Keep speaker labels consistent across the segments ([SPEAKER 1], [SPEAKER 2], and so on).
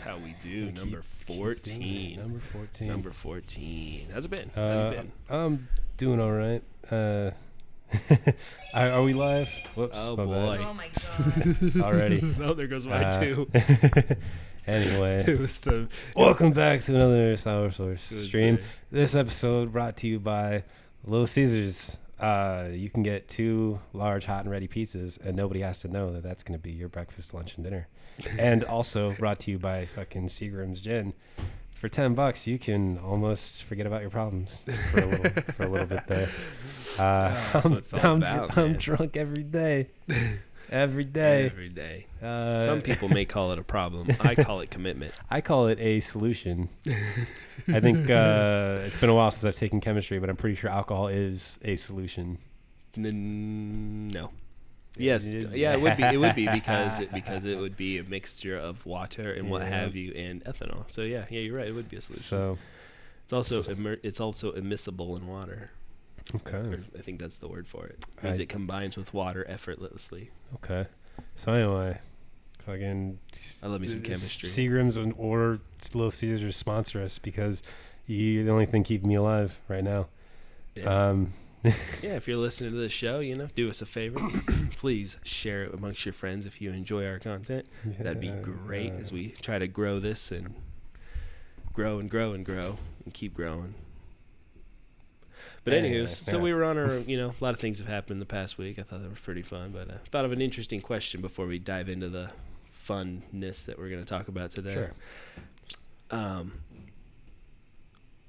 [SPEAKER 1] how we do. Number 14.
[SPEAKER 2] Number 14.
[SPEAKER 1] Number 14. How's it been? How you been?
[SPEAKER 2] I'm doing all right. Are we live? Whoops.
[SPEAKER 1] Oh,
[SPEAKER 2] my
[SPEAKER 1] boy.
[SPEAKER 2] bad.
[SPEAKER 3] Oh my god.
[SPEAKER 2] Already.
[SPEAKER 1] Oh, there goes mine, too.
[SPEAKER 2] Anyway,
[SPEAKER 1] It was the...
[SPEAKER 2] welcome back to another Sour Source
[SPEAKER 1] It was
[SPEAKER 2] stream.
[SPEAKER 1] the-
[SPEAKER 2] This episode brought to you by Little Caesars. You can get 2 large hot and ready pizzas, and nobody has to know that that's going to be your breakfast, lunch, and dinner. And also brought to you by fucking Seagram's Gin. For $10, you can almost forget about your problems for a little bit there.
[SPEAKER 1] That's what it's all about,
[SPEAKER 2] I'm
[SPEAKER 1] man.
[SPEAKER 2] drunk every day. Every day.
[SPEAKER 1] Every day.
[SPEAKER 2] Uh,
[SPEAKER 1] Some people may call it a problem. I call it commitment.
[SPEAKER 2] I call it a solution. I think it's been a while since I've taken chemistry, but I'm pretty sure alcohol is a solution.
[SPEAKER 1] No. Yes. Yeah, it would be. It would be because it would be a mixture of water and what have you and ethanol. So yeah, you're right. It would be a solution.
[SPEAKER 2] So
[SPEAKER 1] It's also immiscible in water.
[SPEAKER 2] okay.
[SPEAKER 1] Or I think that's the word for it. It means it combines with water effortlessly.
[SPEAKER 2] Okay. So anyway, fucking.
[SPEAKER 1] I love me some chemistry.
[SPEAKER 2] Seagram's or Little Caesars sponsor us because you're the only thing keeping me alive right now.
[SPEAKER 1] Yeah. Yeah, if you're listening to this show, do us a favor. Please share it amongst your friends if you enjoy our content. That'd be great as we try to grow this and grow and grow and grow and keep growing. But anywho, so we were on our, a lot of things have happened in the past week. I thought that was pretty fun, but I thought of an interesting question before we dive into the funness that we're going to talk about today.
[SPEAKER 2] Sure.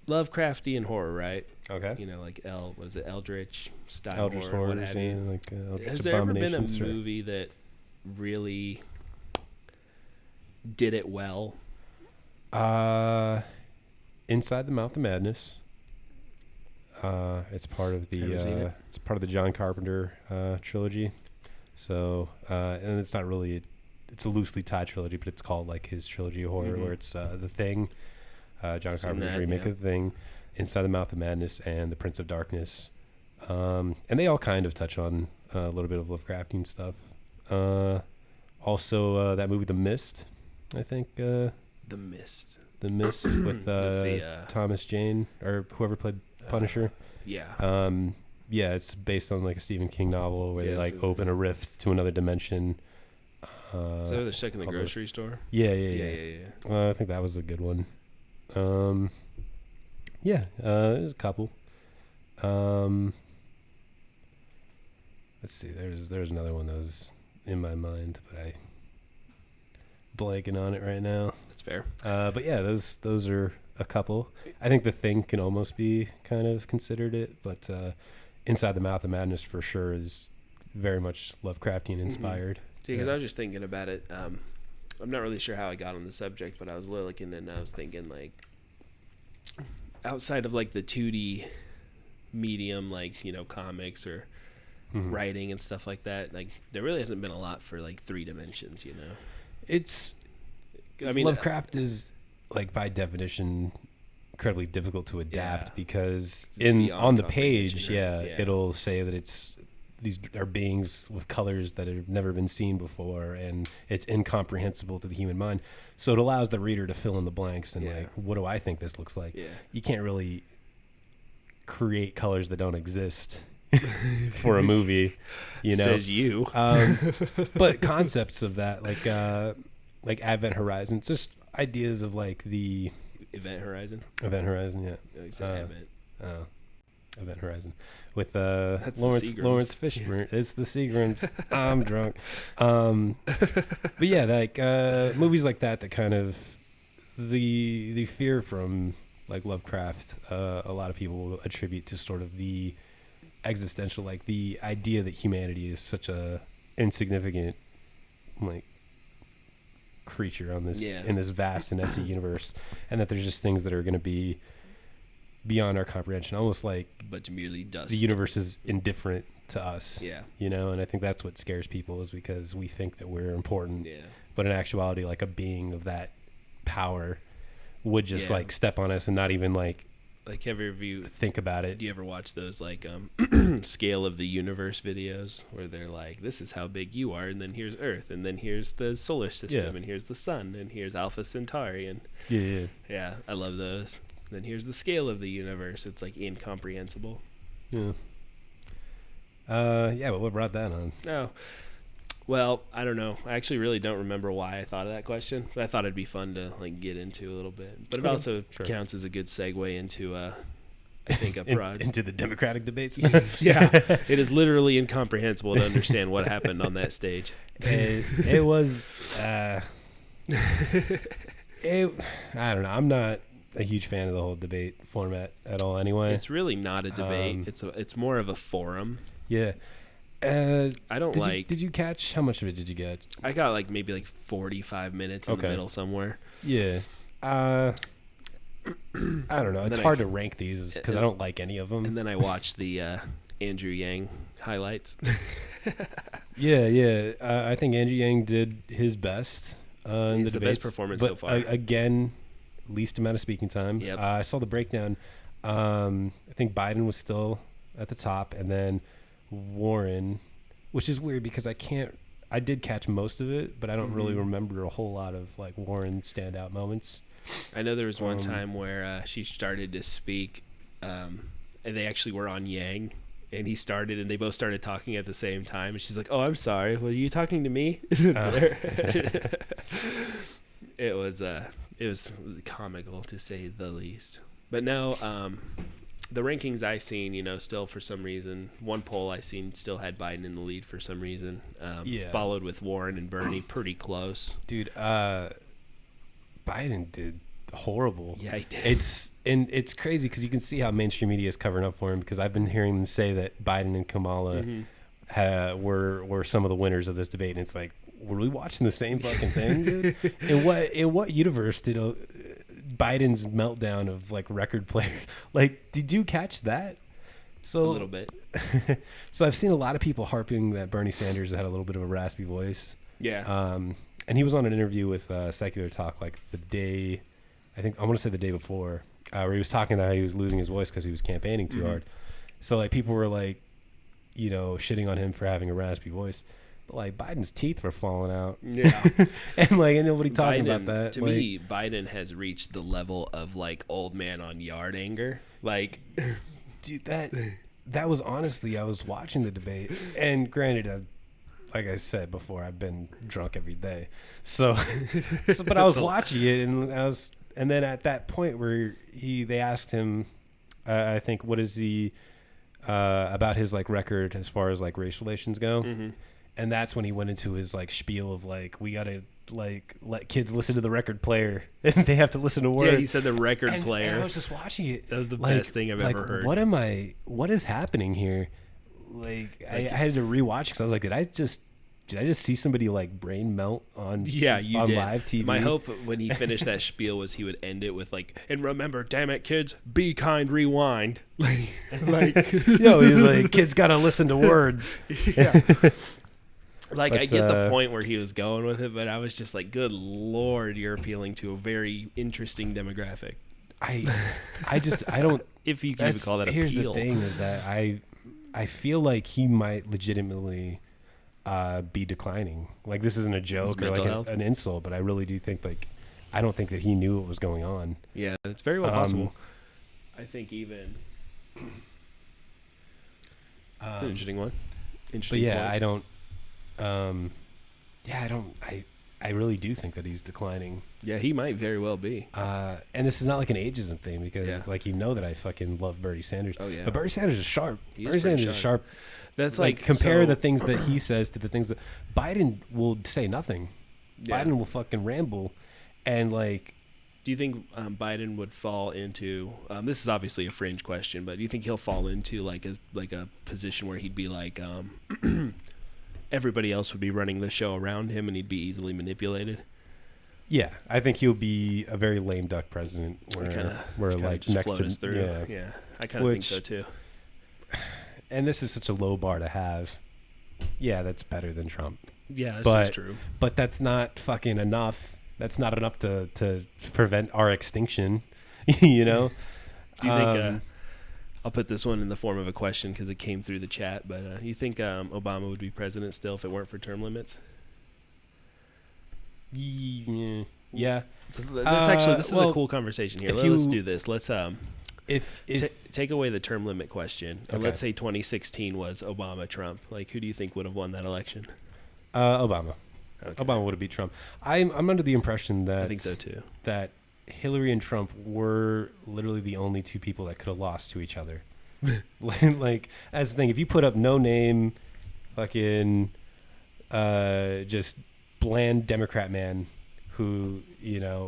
[SPEAKER 1] Lovecraftian horror, right?
[SPEAKER 2] Okay.
[SPEAKER 1] Like Eldritch style
[SPEAKER 2] Eldritch
[SPEAKER 1] horror, what
[SPEAKER 2] horrors,
[SPEAKER 1] have you.
[SPEAKER 2] like Eldritch
[SPEAKER 1] Has there ever been a
[SPEAKER 2] Abominations, or-
[SPEAKER 1] movie that really did it well?
[SPEAKER 2] Inside the Mouth of Madness. It's part of
[SPEAKER 1] Never seen it.
[SPEAKER 2] it's part of the John Carpenter trilogy. So and it's not really it's a loosely tied trilogy, but it's called like his trilogy of horror, where it's The Thing, John Carpenter's remake of The Thing, Inside the Mouth of Madness, and The Prince of Darkness. And they all kind of touch on a little bit of Lovecraftian stuff. Also, that movie The Mist, I think.
[SPEAKER 1] The Mist.
[SPEAKER 2] The Mist with Thomas Jane or whoever played Punisher.
[SPEAKER 1] Yeah.
[SPEAKER 2] Yeah, it's based on like a Stephen King novel where they
[SPEAKER 1] Yeah,
[SPEAKER 2] like open a rift to another dimension.
[SPEAKER 1] Is that where they're stuck in the grocery store?
[SPEAKER 2] Yeah. I think that was a good one. There's a couple. Let's see. There's another one that was in my mind, but I blanking on it right now.
[SPEAKER 1] That's fair.
[SPEAKER 2] But yeah, those are a couple. I think The Thing can almost be kind of considered it, but Inside the Mouth of Madness for sure is very much Lovecraftian inspired.
[SPEAKER 1] See, because I was just thinking about it. I'm not really sure how I got on the subject, but I was looking and I was thinking like outside of like the 2D medium, like,
[SPEAKER 2] Mm-hmm.
[SPEAKER 1] comics or writing and stuff like that, like there really hasn't been a lot for like 3 dimensions,
[SPEAKER 2] Lovecraft is like by definition incredibly difficult to adapt because
[SPEAKER 1] It's beyond
[SPEAKER 2] on the page,
[SPEAKER 1] comprehension, right?
[SPEAKER 2] it'll say that these are beings with colors that have never been seen before, and it's incomprehensible to the human mind. So it allows the reader to fill in the blanks and like, what do I think this looks like?
[SPEAKER 1] Yeah.
[SPEAKER 2] You can't really create colors that don't exist for a movie,
[SPEAKER 1] Says you.
[SPEAKER 2] But concepts of that, like Advent Horizon, just ideas of like the
[SPEAKER 1] Event Horizon.
[SPEAKER 2] Event Horizon, yeah.
[SPEAKER 1] No, you said Event.
[SPEAKER 2] Event Horizon with
[SPEAKER 1] That's the Seagrams.
[SPEAKER 2] Lawrence Fishburne. It's the Seagrams. I'm drunk. But yeah, like movies like that kind of the fear from like Lovecraft, a lot of people will attribute to sort of the existential, like the idea that humanity is such a insignificant like creature on this in this vast and empty universe, and that there's just things that are going to be beyond our comprehension, almost like
[SPEAKER 1] but merely dust.
[SPEAKER 2] The universe is indifferent to us.
[SPEAKER 1] Yeah.
[SPEAKER 2] And I think that's what scares people, is because we think that we're important.
[SPEAKER 1] Yeah.
[SPEAKER 2] But in actuality, like a being of that power would just like step on us and not even like
[SPEAKER 1] Like, have you
[SPEAKER 2] think about it.
[SPEAKER 1] Do you ever watch those like scale of the universe videos where they're like, this is how big you are, and then here's Earth, and then here's the solar system, and here's the sun, and here's Alpha Centauri, and yeah, I love those. And then here's the scale of the universe. It's like incomprehensible.
[SPEAKER 2] Yeah. But what brought that on?
[SPEAKER 1] Oh, well, I don't know. I actually really don't remember why I thought of that question, but I thought it'd be fun to like get into a little bit. But it also counts as a good segue into I think
[SPEAKER 2] into the Democratic debates.
[SPEAKER 1] Yeah, it is literally incomprehensible to understand what happened on that stage.
[SPEAKER 2] It was. I don't know. I'm not a huge fan of the whole debate format at all. Anyway,
[SPEAKER 1] it's really not a debate. It's more of a forum.
[SPEAKER 2] Yeah.
[SPEAKER 1] I don't like.
[SPEAKER 2] Did you catch? How much of it did you get?
[SPEAKER 1] I got like maybe like 45 minutes in the middle somewhere.
[SPEAKER 2] Yeah. I don't know. It's hard to rank these because I don't like any of them.
[SPEAKER 1] And then I watched the Andrew Yang highlights.
[SPEAKER 2] Yeah. I think Andrew Yang did his best in the debates.
[SPEAKER 1] The best performance so far.
[SPEAKER 2] Again, least amount of speaking time.
[SPEAKER 1] Yep.
[SPEAKER 2] I saw the breakdown. I think Biden was still at the top, and then Warren, which is weird because I did catch most of it, but I don't really remember a whole lot of like Warren standout moments.
[SPEAKER 1] I know there was one time where she started to speak, and they actually were on Yang, and he started, and they both started talking at the same time, and she's like, "Oh, I'm sorry. Were you talking to me?" It was comical to say the least. But no, the rankings I seen, still for some reason, one poll I seen still had Biden in the lead for some reason. Followed with Warren and Bernie pretty close.
[SPEAKER 2] Dude, Biden did horrible.
[SPEAKER 1] Yeah, he did.
[SPEAKER 2] It's crazy because you can see how mainstream media is covering up for him, because I've been hearing them say that Biden and Kamala were some of the winners of this debate, and it's like, were we watching the same fucking thing, dude? In what universe did Biden's meltdown of like record player, like, did you catch that? So
[SPEAKER 1] a little bit.
[SPEAKER 2] So I've seen a lot of people harping that Bernie Sanders had a little bit of a raspy voice.
[SPEAKER 1] Yeah.
[SPEAKER 2] And he was on an interview with Secular Talk like the day before, where he was talking about how he was losing his voice because he was campaigning too hard. So like people were like, shitting on him for having a raspy voice. But like Biden's teeth were falling out.
[SPEAKER 1] Yeah.
[SPEAKER 2] And nobody talking about that.
[SPEAKER 1] To me, Biden has reached the level of like old man on yard anger. Like,
[SPEAKER 2] dude, that was honestly, I was watching the debate, and granted, like I said before, I've been drunk every day. So but I was watching it, and then at that point where they asked him, I think, what is he about his like record as far as like race relations go. And that's when he went into his like spiel of like, we gotta like let kids listen to the record player and they have to listen to words.
[SPEAKER 1] Yeah, he said the record player.
[SPEAKER 2] And I was just watching it.
[SPEAKER 1] That was the best thing I've ever heard.
[SPEAKER 2] What is happening here? Like I had to rewatch because I was like, did I just see somebody like brain melt on live TV?
[SPEAKER 1] My hope when he finished that spiel was he would end it with like, and remember, damn it, kids, be kind, rewind. He
[SPEAKER 2] was like, kids gotta listen to words.
[SPEAKER 1] Yeah. I get the point where he was going with it, but I was just like, good Lord, you're appealing to a very interesting demographic.
[SPEAKER 2] I don't.
[SPEAKER 1] If you can even call that appeal.
[SPEAKER 2] Here's the thing: is that I feel like he might legitimately be declining. Like, this isn't a joke or like an insult, but I really do think I don't think that he knew what was going on.
[SPEAKER 1] Yeah, it's very well possible. I think even. It's an interesting one.
[SPEAKER 2] But yeah, point. I really do think that he's declining.
[SPEAKER 1] Yeah, he might very well be.
[SPEAKER 2] And this is not like an ageism thing, because that I fucking love Bernie Sanders.
[SPEAKER 1] Oh yeah.
[SPEAKER 2] But Bernie Sanders is sharp. Bernie Sanders is sharp.
[SPEAKER 1] That's
[SPEAKER 2] compare the things that he says to the things that Biden will say nothing. Yeah. Biden will fucking ramble, and like.
[SPEAKER 1] Do you think Biden would fall into? This is obviously a fringe question, but do you think he'll fall into like a position where he'd be like, everybody else would be running the show around him, and he'd be easily manipulated?
[SPEAKER 2] Yeah, I think he'll be a very lame duck president, where like next to
[SPEAKER 1] through. Yeah, I kind of think so too.
[SPEAKER 2] And this is such a low bar to have. Yeah, that's better than Trump.
[SPEAKER 1] Yeah, that's true.
[SPEAKER 2] But that's not fucking enough. That's not enough to prevent our extinction, you know?
[SPEAKER 1] Do you think? I'll put this one in the form of a question because it came through the chat. But you think Obama would be president still if it weren't for term limits?
[SPEAKER 2] Yeah.
[SPEAKER 1] This is a cool conversation here. Let's do this. Let's take away the term limit question. Okay. Let's say 2016 was Obama Trump. Like, who do you think would have won that election?
[SPEAKER 2] Obama. Okay. Obama would have beat Trump. I'm under the impression that
[SPEAKER 1] I think so too.
[SPEAKER 2] That Hillary and Trump were literally the only two people that could have lost to each other. Like, that's the thing. If you put up no name, fucking, just bland Democrat man who,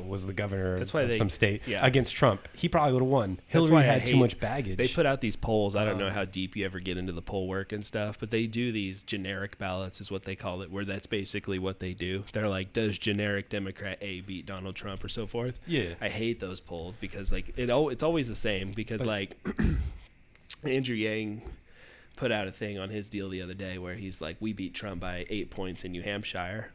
[SPEAKER 2] was the governor of some state against Trump, he probably would have won. Hillary had too much baggage.
[SPEAKER 1] They put out these polls. I don't know how deep you ever get into the poll work and stuff, but they do these generic ballots is what they call it, where that's basically what they do. They're like, does generic Democrat A beat Donald Trump or so forth?
[SPEAKER 2] Yeah.
[SPEAKER 1] I hate those polls because it's always the same because Andrew Yang put out a thing on his deal the other day where he's like, we beat Trump by 8 points in New Hampshire.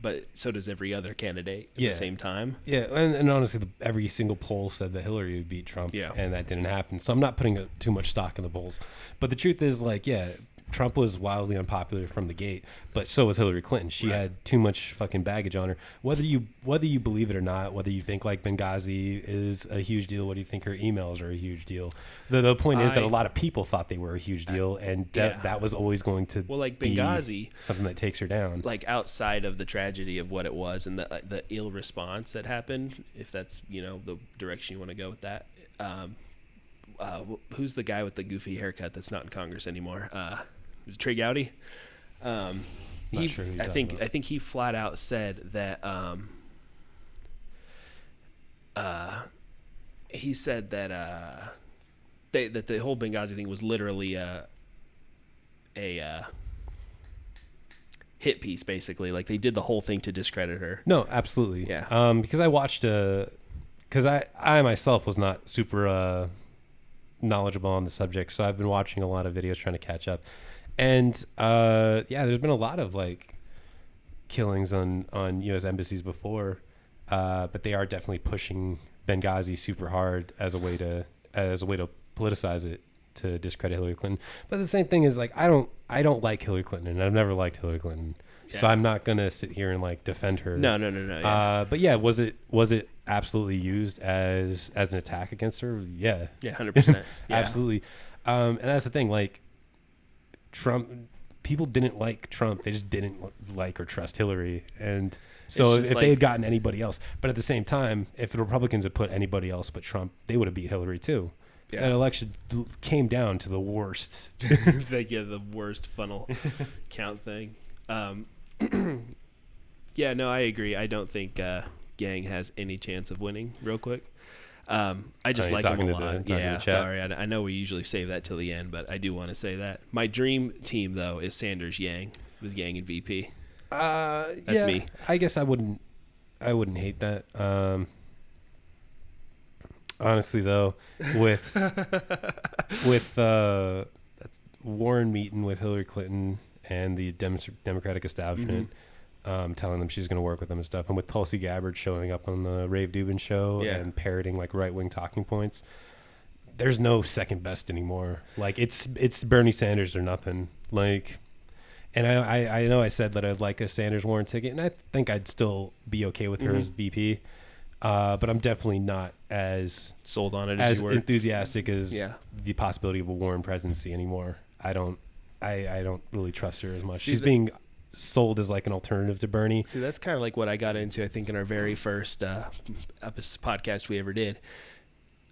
[SPEAKER 1] But so does every other candidate at the same time.
[SPEAKER 2] Yeah, and honestly, every single poll said that Hillary would beat Trump, and that didn't happen. So I'm not putting too much stock in the polls. But the truth is, Trump was wildly unpopular from the gate, but so was Hillary Clinton. She had too much fucking baggage on her. Whether you believe it or not, whether you think Benghazi is a huge deal, whether you think her emails are a huge deal, the point is that a lot of people thought they were a huge deal, and that was always going to
[SPEAKER 1] Benghazi,
[SPEAKER 2] be something that takes her down.
[SPEAKER 1] Like, outside of the tragedy of what it was and the ill response that happened, if that's the direction you want to go with that. Who's the guy with the goofy haircut that's not in Congress anymore? Trey Gowdy. I think he flat out said that he said that that the whole Benghazi thing was literally a hit piece, basically. Like, they did the whole thing to discredit her.
[SPEAKER 2] No, absolutely. Yeah. Because I watched because I myself was not super knowledgeable on the subject, so I've been watching a lot of videos trying to catch up. And there's been a lot of killings on U.S. embassies before, but they are definitely pushing Benghazi super hard as a way to politicize it, to discredit Hillary Clinton. But the same thing is, I don't like Hillary Clinton, and I've never liked Hillary Clinton, so I'm not gonna sit here and defend her.
[SPEAKER 1] No. Yeah.
[SPEAKER 2] But was it absolutely used as an attack against her? Yeah.
[SPEAKER 1] Yeah, 100%.
[SPEAKER 2] Absolutely. And that's the thing, Trump, people didn't like Trump. They just didn't like or trust Hillary. And so if they had gotten anybody else, but at the same time, if the Republicans had put anybody else but Trump, they would have beat Hillary too. Yeah. That election came down to the worst.
[SPEAKER 1] The worst funnel count thing. Yeah, no, I agree. I don't think Yang has any chance of winning. Real quick. I just like him a lot. Yeah, sorry. I know we usually save that till the end, but I do want to say that. My dream team, though, is Sanders Yang. With Yang and VP. That's me.
[SPEAKER 2] I guess I wouldn't hate that. Honestly, though, with Warren meeting with Hillary Clinton and the Democratic establishment, telling them she's going to work with them and stuff, and with Tulsi Gabbard showing up on the Rave Dubin show and parroting right-wing talking points, there's no second best anymore. It's Bernie Sanders or nothing. And I know I said that I'd like a Sanders Warren ticket, and I think I'd still be okay with her as VP, but I'm definitely not as
[SPEAKER 1] sold on it as you were.
[SPEAKER 2] Enthusiastic as the possibility of a Warren presidency anymore. I don't really trust her as much. She's being sold as an alternative to Bernie.
[SPEAKER 1] See, that's kind of what I got into, I think, in our very first podcast we ever did.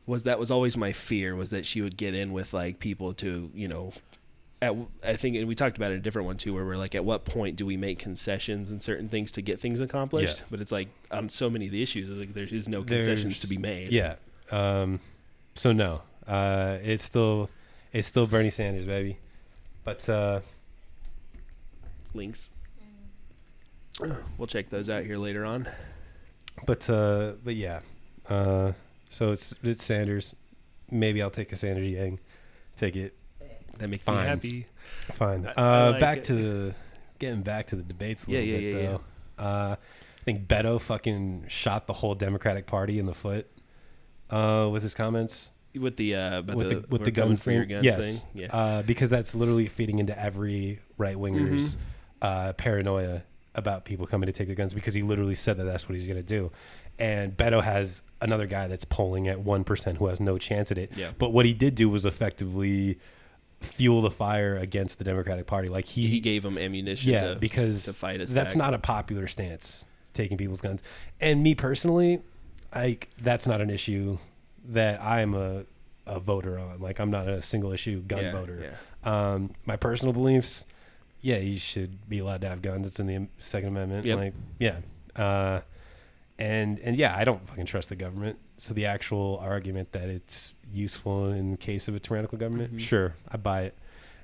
[SPEAKER 1] That was always my fear, was that she would get in with people to, I think, and we talked about it in a different one too, where we're at what point do we make concessions and certain things to get things accomplished? Yeah. But it's on so many of the issues, there is no concessions to be made.
[SPEAKER 2] Yeah. So no, it's still Bernie Sanders, baby. But
[SPEAKER 1] links. We'll check those out here later on.
[SPEAKER 2] But yeah. So it's Sanders. Maybe I'll take a Sanders Yang ticket.
[SPEAKER 1] That makes me happy.
[SPEAKER 2] Fine. Getting back to the debates a little bit though. Yeah. I think Beto fucking shot the whole Democratic Party in the foot with his comments.
[SPEAKER 1] with the
[SPEAKER 2] with the guns
[SPEAKER 1] for your
[SPEAKER 2] thing.
[SPEAKER 1] guns
[SPEAKER 2] Yes,
[SPEAKER 1] thing. Yeah.
[SPEAKER 2] because that's literally feeding into every right winger's paranoia about people coming to take their guns, because he literally said that that's what he's going to do. And Beto has another guy that's polling at 1% who has no chance at it.
[SPEAKER 1] Yeah.
[SPEAKER 2] But what he did do was effectively fuel the fire against the Democratic Party. Like
[SPEAKER 1] he gave him ammunition
[SPEAKER 2] because
[SPEAKER 1] to fight us
[SPEAKER 2] that's
[SPEAKER 1] back.
[SPEAKER 2] not a popular stance, taking people's guns. And me personally, that's not an issue that I'm a voter on. Like, I'm not a single issue gun voter.
[SPEAKER 1] Yeah.
[SPEAKER 2] My personal beliefs, you should be allowed to have guns. It's in the Second Amendment.
[SPEAKER 1] Yep.
[SPEAKER 2] And I don't fucking trust the government. So the actual argument that it's useful in the case of a tyrannical government, sure, I buy it.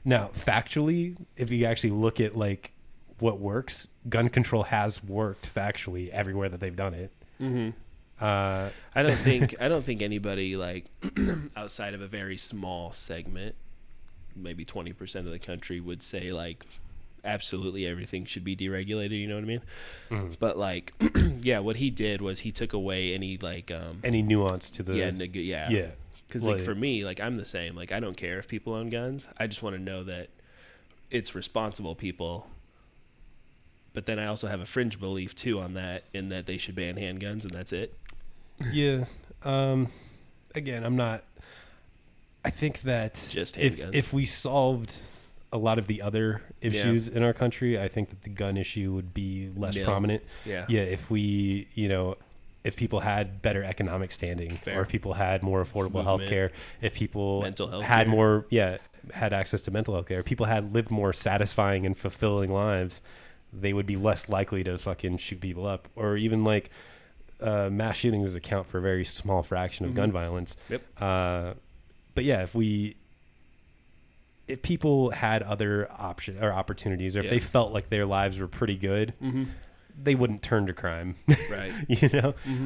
[SPEAKER 2] Now, factually, if you actually look at like what works, gun control has worked factually everywhere that they've done it.
[SPEAKER 1] Mm-hmm. I don't think anybody, like, outside of a very small segment, maybe 20% of the country, would say like absolutely everything should be deregulated. You know what I mean? Mm-hmm. But like, what he did was he took away any like
[SPEAKER 2] any nuance to the
[SPEAKER 1] yeah. Because like for me, like, I'm the same. Like, I don't care if people own guns. I just want to know that it's responsible people. But then I also have a fringe belief too on that, in that they should ban handguns, and that's it.
[SPEAKER 2] Yeah. Again, I'm not. I think that
[SPEAKER 1] just handguns.
[SPEAKER 2] If we solved a lot of the other issues in our country, I think that the gun issue would be less prominent.
[SPEAKER 1] Yeah.
[SPEAKER 2] Yeah. If we, if people had better economic standing, or if people had more affordable health care, if people had more, had access to mental health care, people had lived more satisfying and fulfilling lives, they would be less likely to fucking shoot people up. Or even like mass shootings account for a very small fraction of gun violence.
[SPEAKER 1] Yep.
[SPEAKER 2] But yeah, if people had other options or opportunities, or if they felt like their lives were pretty good, they wouldn't turn to crime.
[SPEAKER 1] Right.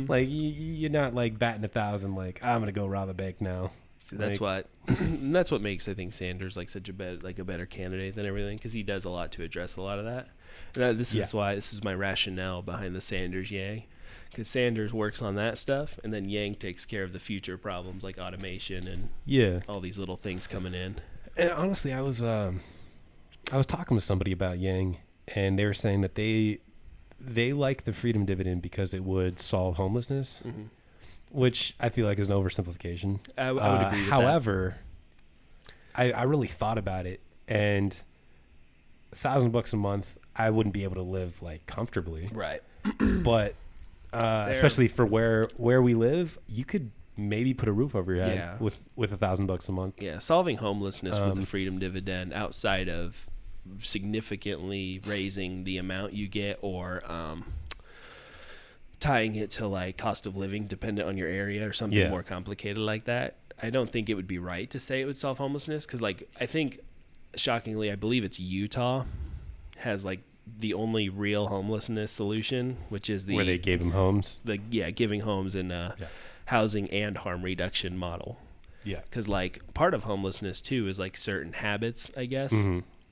[SPEAKER 2] Like you're not like batting 1,000. Like, I'm gonna go rob a bank now.
[SPEAKER 1] See, that's what makes, I think, Sanders like such a better candidate than everything, because he does a lot to address a lot of that. And this is my rationale behind the Sanders Yang, because Sanders works on that stuff, and then Yang takes care of the future problems like automation and all these little things coming in.
[SPEAKER 2] And honestly, I was talking with somebody about Yang, and they were saying that they like the freedom dividend because it would solve homelessness, which I feel like is an oversimplification.
[SPEAKER 1] I would agree with
[SPEAKER 2] however, that. I really thought about it, and $1,000 a month, I wouldn't be able to live like comfortably.
[SPEAKER 1] Right.
[SPEAKER 2] But especially for where we live, you could maybe put a roof over your head with $1,000 a month.
[SPEAKER 1] Yeah, solving homelessness with the freedom dividend, outside of significantly raising the amount you get, or tying it to like cost of living dependent on your area, or something more complicated like that, I don't think it would be right to say it would solve homelessness. Because like, I think, shockingly, I believe it's Utah has like the only real homelessness solution, which is where
[SPEAKER 2] they gave them homes.
[SPEAKER 1] Giving homes and housing and harm reduction model.
[SPEAKER 2] Yeah.
[SPEAKER 1] Because like part of homelessness too is like certain habits, I guess,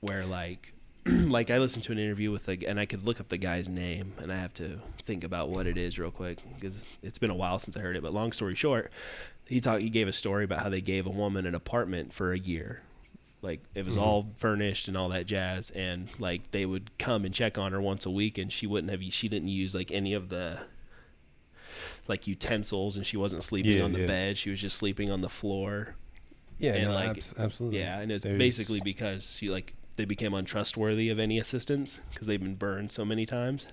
[SPEAKER 1] where like like I listened to an interview with and I could look up the guy's name, and I have to think about what it is real quick because it's been a while since I heard it. But long story short, he gave a story about how they gave a woman an apartment for a year. Like, it was all furnished and all that jazz, and like they would come and check on her once a week, and she didn't use like any of the like utensils, and she wasn't sleeping on the bed. She was just sleeping on the floor.
[SPEAKER 2] Yeah,
[SPEAKER 1] and
[SPEAKER 2] absolutely.
[SPEAKER 1] Yeah, and it was basically because they became untrustworthy of any assistance because they've been burned so many times.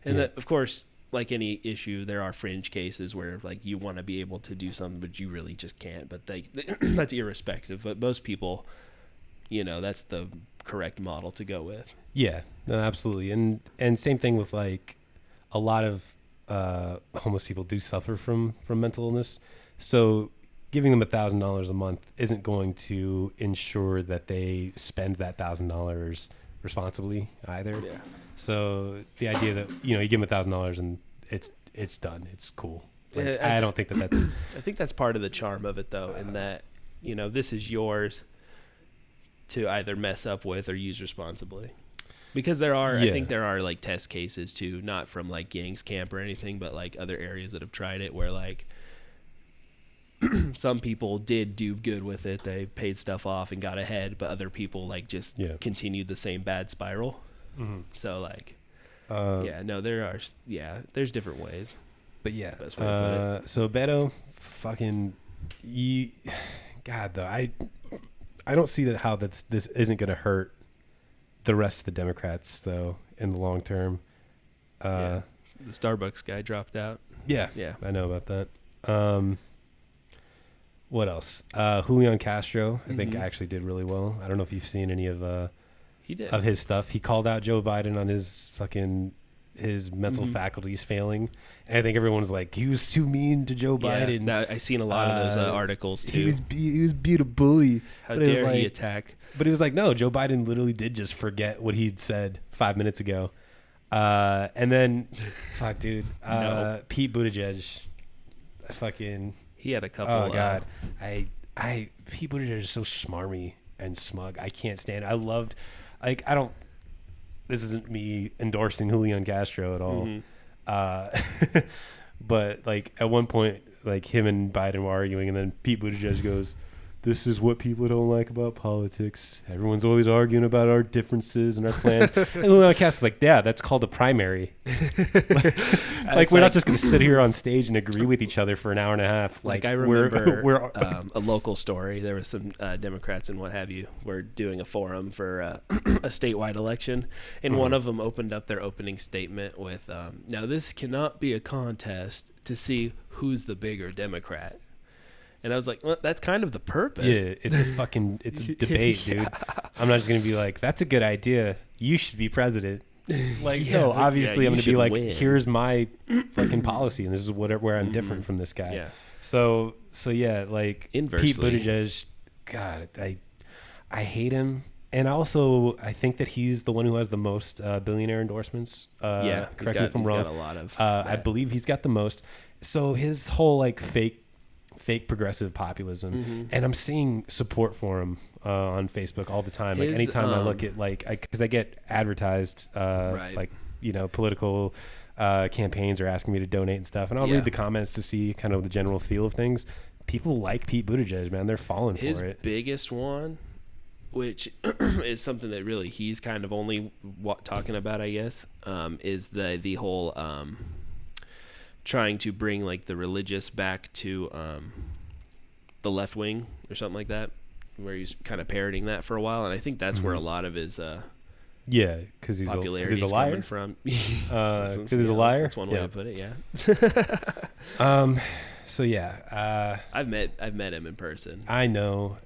[SPEAKER 1] And that, of course, like any issue, there are fringe cases where like you want to be able to do something, but you really just can't. But that's irrespective. But most people, that's the correct model to go with.
[SPEAKER 2] Yeah, no, absolutely. And same thing with like a lot of homeless people do suffer from mental illness. So giving them $1,000 a month isn't going to ensure that they spend that $1,000 responsibly either. Yeah. So the idea that you give them $1,000 and it's done, it's cool. Like, I don't think that's.
[SPEAKER 1] I think that's part of the charm of it, though, in that this is yours to either mess up with or use responsibly. Because I think there are like test cases too, not from like Yang's camp or anything, but like other areas that have tried it where like some people did do good with it. They paid stuff off and got ahead, but other people like just continued the same bad spiral. Mm-hmm. So like, there's different ways.
[SPEAKER 2] But yeah, so Beto, fucking, God though, I don't see how this isn't going to hurt the rest of the Democrats though in the long term.
[SPEAKER 1] The Starbucks guy dropped out.
[SPEAKER 2] Yeah, I know about that. What else? Julian Castro, I think actually did really well. I don't know if you've seen any of his stuff. He called out Joe Biden on his mental faculties failing. And I think everyone's like, he was too mean to Joe Biden.
[SPEAKER 1] I've seen a lot of those articles too.
[SPEAKER 2] He was being a bully.
[SPEAKER 1] How dare he attack?
[SPEAKER 2] But he was like, no, Joe Biden literally did just forget what he'd said 5 minutes ago. And then, fuck, dude, Pete Buttigieg,
[SPEAKER 1] he had a couple.
[SPEAKER 2] Oh God, Pete Buttigieg is so smarmy and smug. I can't stand it. I loved, like, this isn't me endorsing Julian Castro at all. But like at one point, like him and Biden were arguing, and then Pete Buttigieg goes, "This is what people don't like about politics. Everyone's always arguing about our differences and our plans." And Julian Castro's like, "Yeah, that's called a primary. like we're not just going to sit here on stage and agree with each other for an hour and a half."
[SPEAKER 1] Like I remember a local story. There was some Democrats and what have you were doing a forum for a statewide election, and one of them opened up their opening statement with, "Now this cannot be a contest to see who's the bigger Democrat." And I was like, well, that's kind of the purpose.
[SPEAKER 2] Yeah, it's a debate, dude. I'm not just going to be like, that's a good idea. You should be president. Like, no, obviously I'm going to be like, here's my fucking policy, and this is where I'm different from this guy.
[SPEAKER 1] Yeah.
[SPEAKER 2] So yeah, like
[SPEAKER 1] inversely.
[SPEAKER 2] Pete Buttigieg, God, I hate him. And also, I think that he's the one who has the most billionaire endorsements. Correct me if I'm wrong.
[SPEAKER 1] Got a lot of
[SPEAKER 2] I believe he's got the most. So his whole like fake progressive populism, and I'm seeing support for him on Facebook all the time. Like anytime I look at because I get advertised like political campaigns are asking me to donate and stuff, and I'll read the comments to see kind of the general feel of things. People like Pete Buttigieg, man. They're falling for it.
[SPEAKER 1] His biggest one, which is something that really he's kind of only talking about, I guess, is the whole trying to bring like the religious back to the left wing or something like that, where he's kind of parroting that for a while, and I think that's where a lot of his
[SPEAKER 2] because he's
[SPEAKER 1] popularity is coming from.
[SPEAKER 2] Because he's a liar.
[SPEAKER 1] That's one way to put it. Yeah.
[SPEAKER 2] So yeah,
[SPEAKER 1] I've met him in person.
[SPEAKER 2] I know.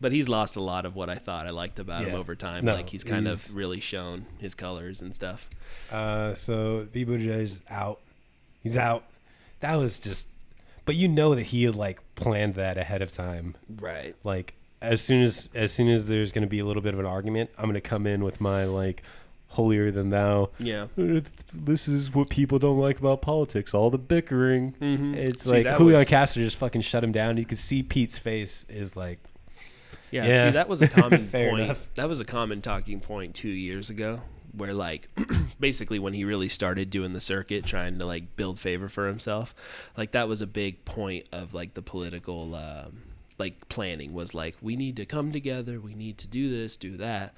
[SPEAKER 1] But he's lost a lot of what I thought I liked about him over time.
[SPEAKER 2] No,
[SPEAKER 1] like he's kind of really shown his colors and stuff.
[SPEAKER 2] So Pete Buttigieg is out. He's out. That was just, but you know that he had like planned that ahead of time,
[SPEAKER 1] right?
[SPEAKER 2] Like as soon as there's going to be a little bit of an argument, I'm going to come in with my like holier than thou.
[SPEAKER 1] Yeah,
[SPEAKER 2] this is what people don't like about politics. All the bickering. It's
[SPEAKER 1] see,
[SPEAKER 2] like Julian Castro just fucking shut him down. You could see Pete's face is like,
[SPEAKER 1] yeah. See, that was a common point.
[SPEAKER 2] Enough.
[SPEAKER 1] That was a common talking point 2 years ago. Where like basically when he really started doing the circuit trying to like build favor for himself, like that was a big point of like the political like planning was like, we need to come together, we need to do this, do that.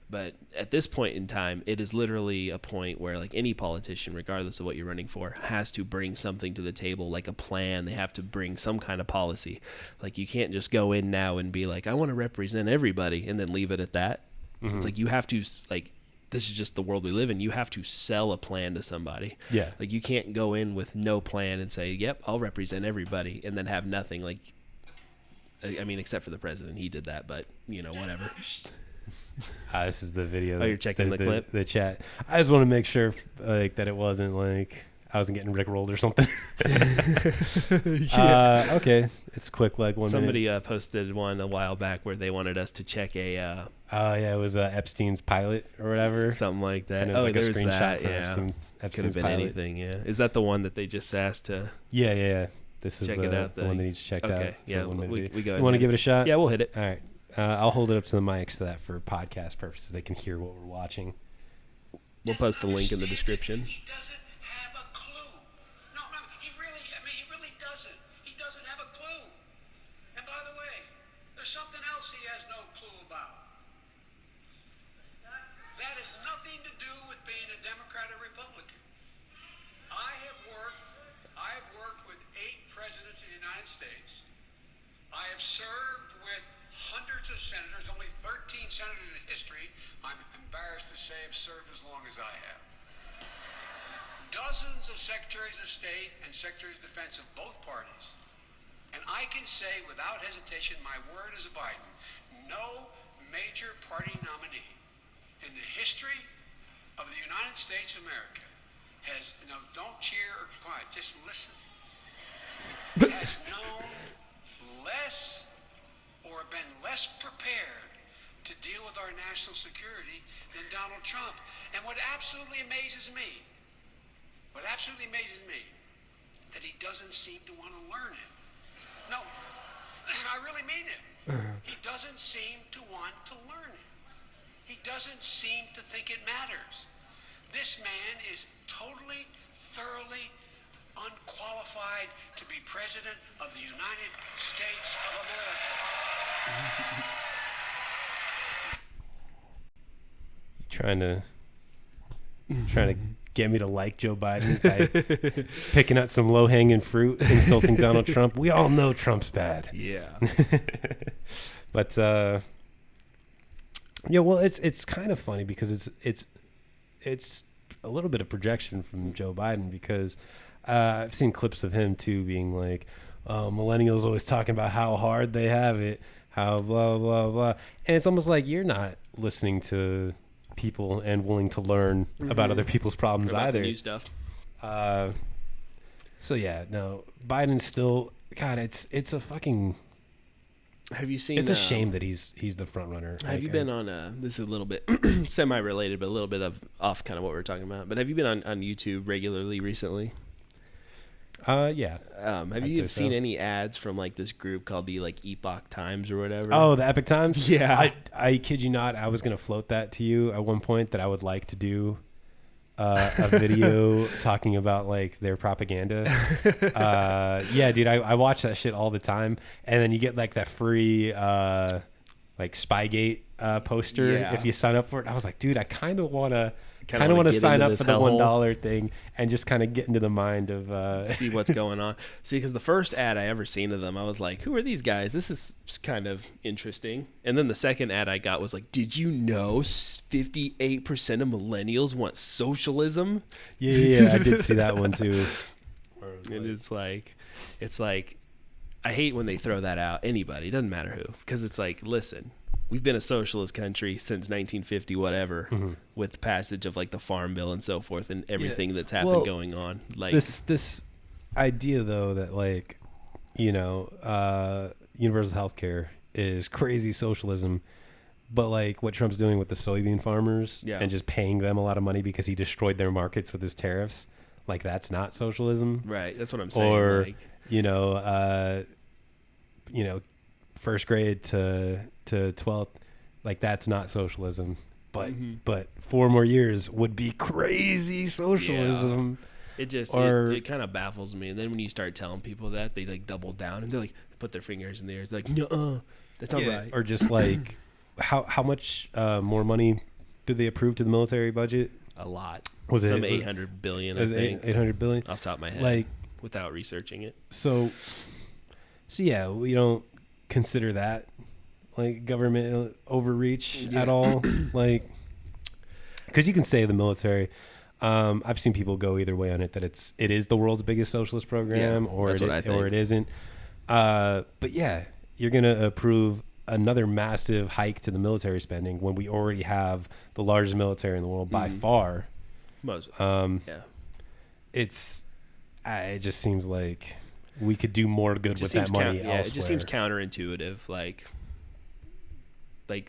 [SPEAKER 1] But at this point in time, it is literally a point where like any politician, regardless of what you're running for, has to bring something to the table, like a plan. They have to bring some kind of policy. Like you can't just go in now and be like, I want to represent everybody and then leave it at that. It's like you have to like, this is just the world we live in. You have to sell a plan to somebody.
[SPEAKER 2] Yeah.
[SPEAKER 1] Like you can't go in with no plan and say, yep, I'll represent everybody, and then have nothing. Like, I mean, except for the president, he did that, but whatever.
[SPEAKER 2] This is the video.
[SPEAKER 1] Oh, you're checking the clip?
[SPEAKER 2] The chat. I just want to make sure like that it wasn't like I wasn't getting rickrolled or something. Okay. It's quick, like 1 minute.
[SPEAKER 1] Somebody posted one a while back where they wanted us to check a...
[SPEAKER 2] it was Epstein's pilot or whatever.
[SPEAKER 1] Something like that.
[SPEAKER 2] And it was like a screenshot
[SPEAKER 1] that,
[SPEAKER 2] from
[SPEAKER 1] yeah.
[SPEAKER 2] Epstein's
[SPEAKER 1] Could have been
[SPEAKER 2] pilot.
[SPEAKER 1] anything, yeah. Is that the one that they just asked to...
[SPEAKER 2] Yeah. This is
[SPEAKER 1] check
[SPEAKER 2] the,
[SPEAKER 1] it out,
[SPEAKER 2] the one that needs checked out.
[SPEAKER 1] Okay,
[SPEAKER 2] So
[SPEAKER 1] yeah, we go.
[SPEAKER 2] You want to give it a shot?
[SPEAKER 1] Yeah, we'll hit it.
[SPEAKER 2] All right. I'll hold it up to the mic so that for podcast purposes they can hear what we're watching.
[SPEAKER 1] We'll post the link in the description.
[SPEAKER 3] He doesn't have a clue. No, he really doesn't. He doesn't have have a clue. And by the way, there's something else he has no clue about. That has nothing to do with being a Democrat or Republican. I have worked with 8 presidents of the United States. I have served with hundreds of senators, only 13 senators in history, I'm embarrassed to say, have served as long as I have. Dozens of secretaries of state and secretaries of defense of both parties. And I can say without hesitation, my word as a Biden, no major party nominee in the history of the United States of America has, no, don't cheer or be quiet, just listen, has known less or been less prepared to deal with our national security than Donald Trump. And what absolutely amazes me, that he doesn't seem to want to learn it. No, I really mean it. He doesn't seem to want to learn it. He doesn't seem to think it matters. This man is totally, thoroughly unqualified to be president of the United States of America.
[SPEAKER 2] Trying to get me to like Joe Biden by picking out some low-hanging fruit, insulting Donald Trump. We all know Trump's bad.
[SPEAKER 1] Yeah.
[SPEAKER 2] But yeah, well, it's kind of funny because it's a little bit of projection from Joe Biden, because I've seen clips of him too being like, millennials always talking about how hard they have it, how blah blah blah, and it's almost like you're not listening to people and willing to learn about other people's problems
[SPEAKER 1] about
[SPEAKER 2] either.
[SPEAKER 1] The new stuff.
[SPEAKER 2] So yeah, no, Biden's still, God, it's a fucking.
[SPEAKER 1] Have you seen?
[SPEAKER 2] It's a shame that he's the front runner.
[SPEAKER 1] Have you been on? This is a little bit semi-related, but a little bit of off kind of what we're talking about. But have you been on YouTube regularly recently?
[SPEAKER 2] Yeah.
[SPEAKER 1] Have you seen any ads from like this group called the like Epoch Times or whatever?
[SPEAKER 2] Oh, the Epoch Times?
[SPEAKER 1] Yeah.
[SPEAKER 2] I kid you not, I was going to float that to you at one point, that I would like to do a video talking about like their propaganda. Yeah, dude, I watch that shit all the time. And then you get like that free like Spygate poster if you sign up for it. I was like, dude, I kind of want to sign up for the $1 thing and just kind of get into the mind of
[SPEAKER 1] see what's going on. See, because the first ad I ever seen of them, I was like, who are these guys? This is kind of interesting. And then the second ad I got was like, did you know 58% of millennials want socialism?
[SPEAKER 2] Yeah, I did see that one too.
[SPEAKER 1] And it's like I hate when they throw that out. Anybody, it doesn't matter who, because it's like, listen, we've been a socialist country since 1950, whatever, with passage of like the Farm Bill and so forth, and everything that's happened going on. Like
[SPEAKER 2] this idea, though, that like, you know, universal healthcare is crazy socialism, but like what Trump's doing with the soybean farmers and just paying them a lot of money because he destroyed their markets with his tariffs, like that's not socialism,
[SPEAKER 1] right? That's what I'm saying.
[SPEAKER 2] Or
[SPEAKER 1] like,
[SPEAKER 2] you know, first grade to 12th, like that's not socialism, but 4 more years would be crazy socialism.
[SPEAKER 1] It just it kind of baffles me. And then when you start telling people that, they like double down and they're like put their fingers in the air. It's like, no, that's not right.
[SPEAKER 2] Or just like how much more money did they approve to the military budget?
[SPEAKER 1] A lot.
[SPEAKER 2] Was it
[SPEAKER 1] some 800 billion? I think
[SPEAKER 2] 800 billion
[SPEAKER 1] off the top of my head,
[SPEAKER 2] like
[SPEAKER 1] without researching it.
[SPEAKER 2] So yeah, we don't consider that like government overreach at all, like, because you can say the military. I've seen people go either way on it, that it is the world's biggest socialist program, or it isn't. But yeah, you're gonna approve another massive hike to the military spending when we already have the largest military in the world by far.
[SPEAKER 1] Most.
[SPEAKER 2] It just seems like we could do more good with that money elsewhere.
[SPEAKER 1] It just seems counterintuitive. Like,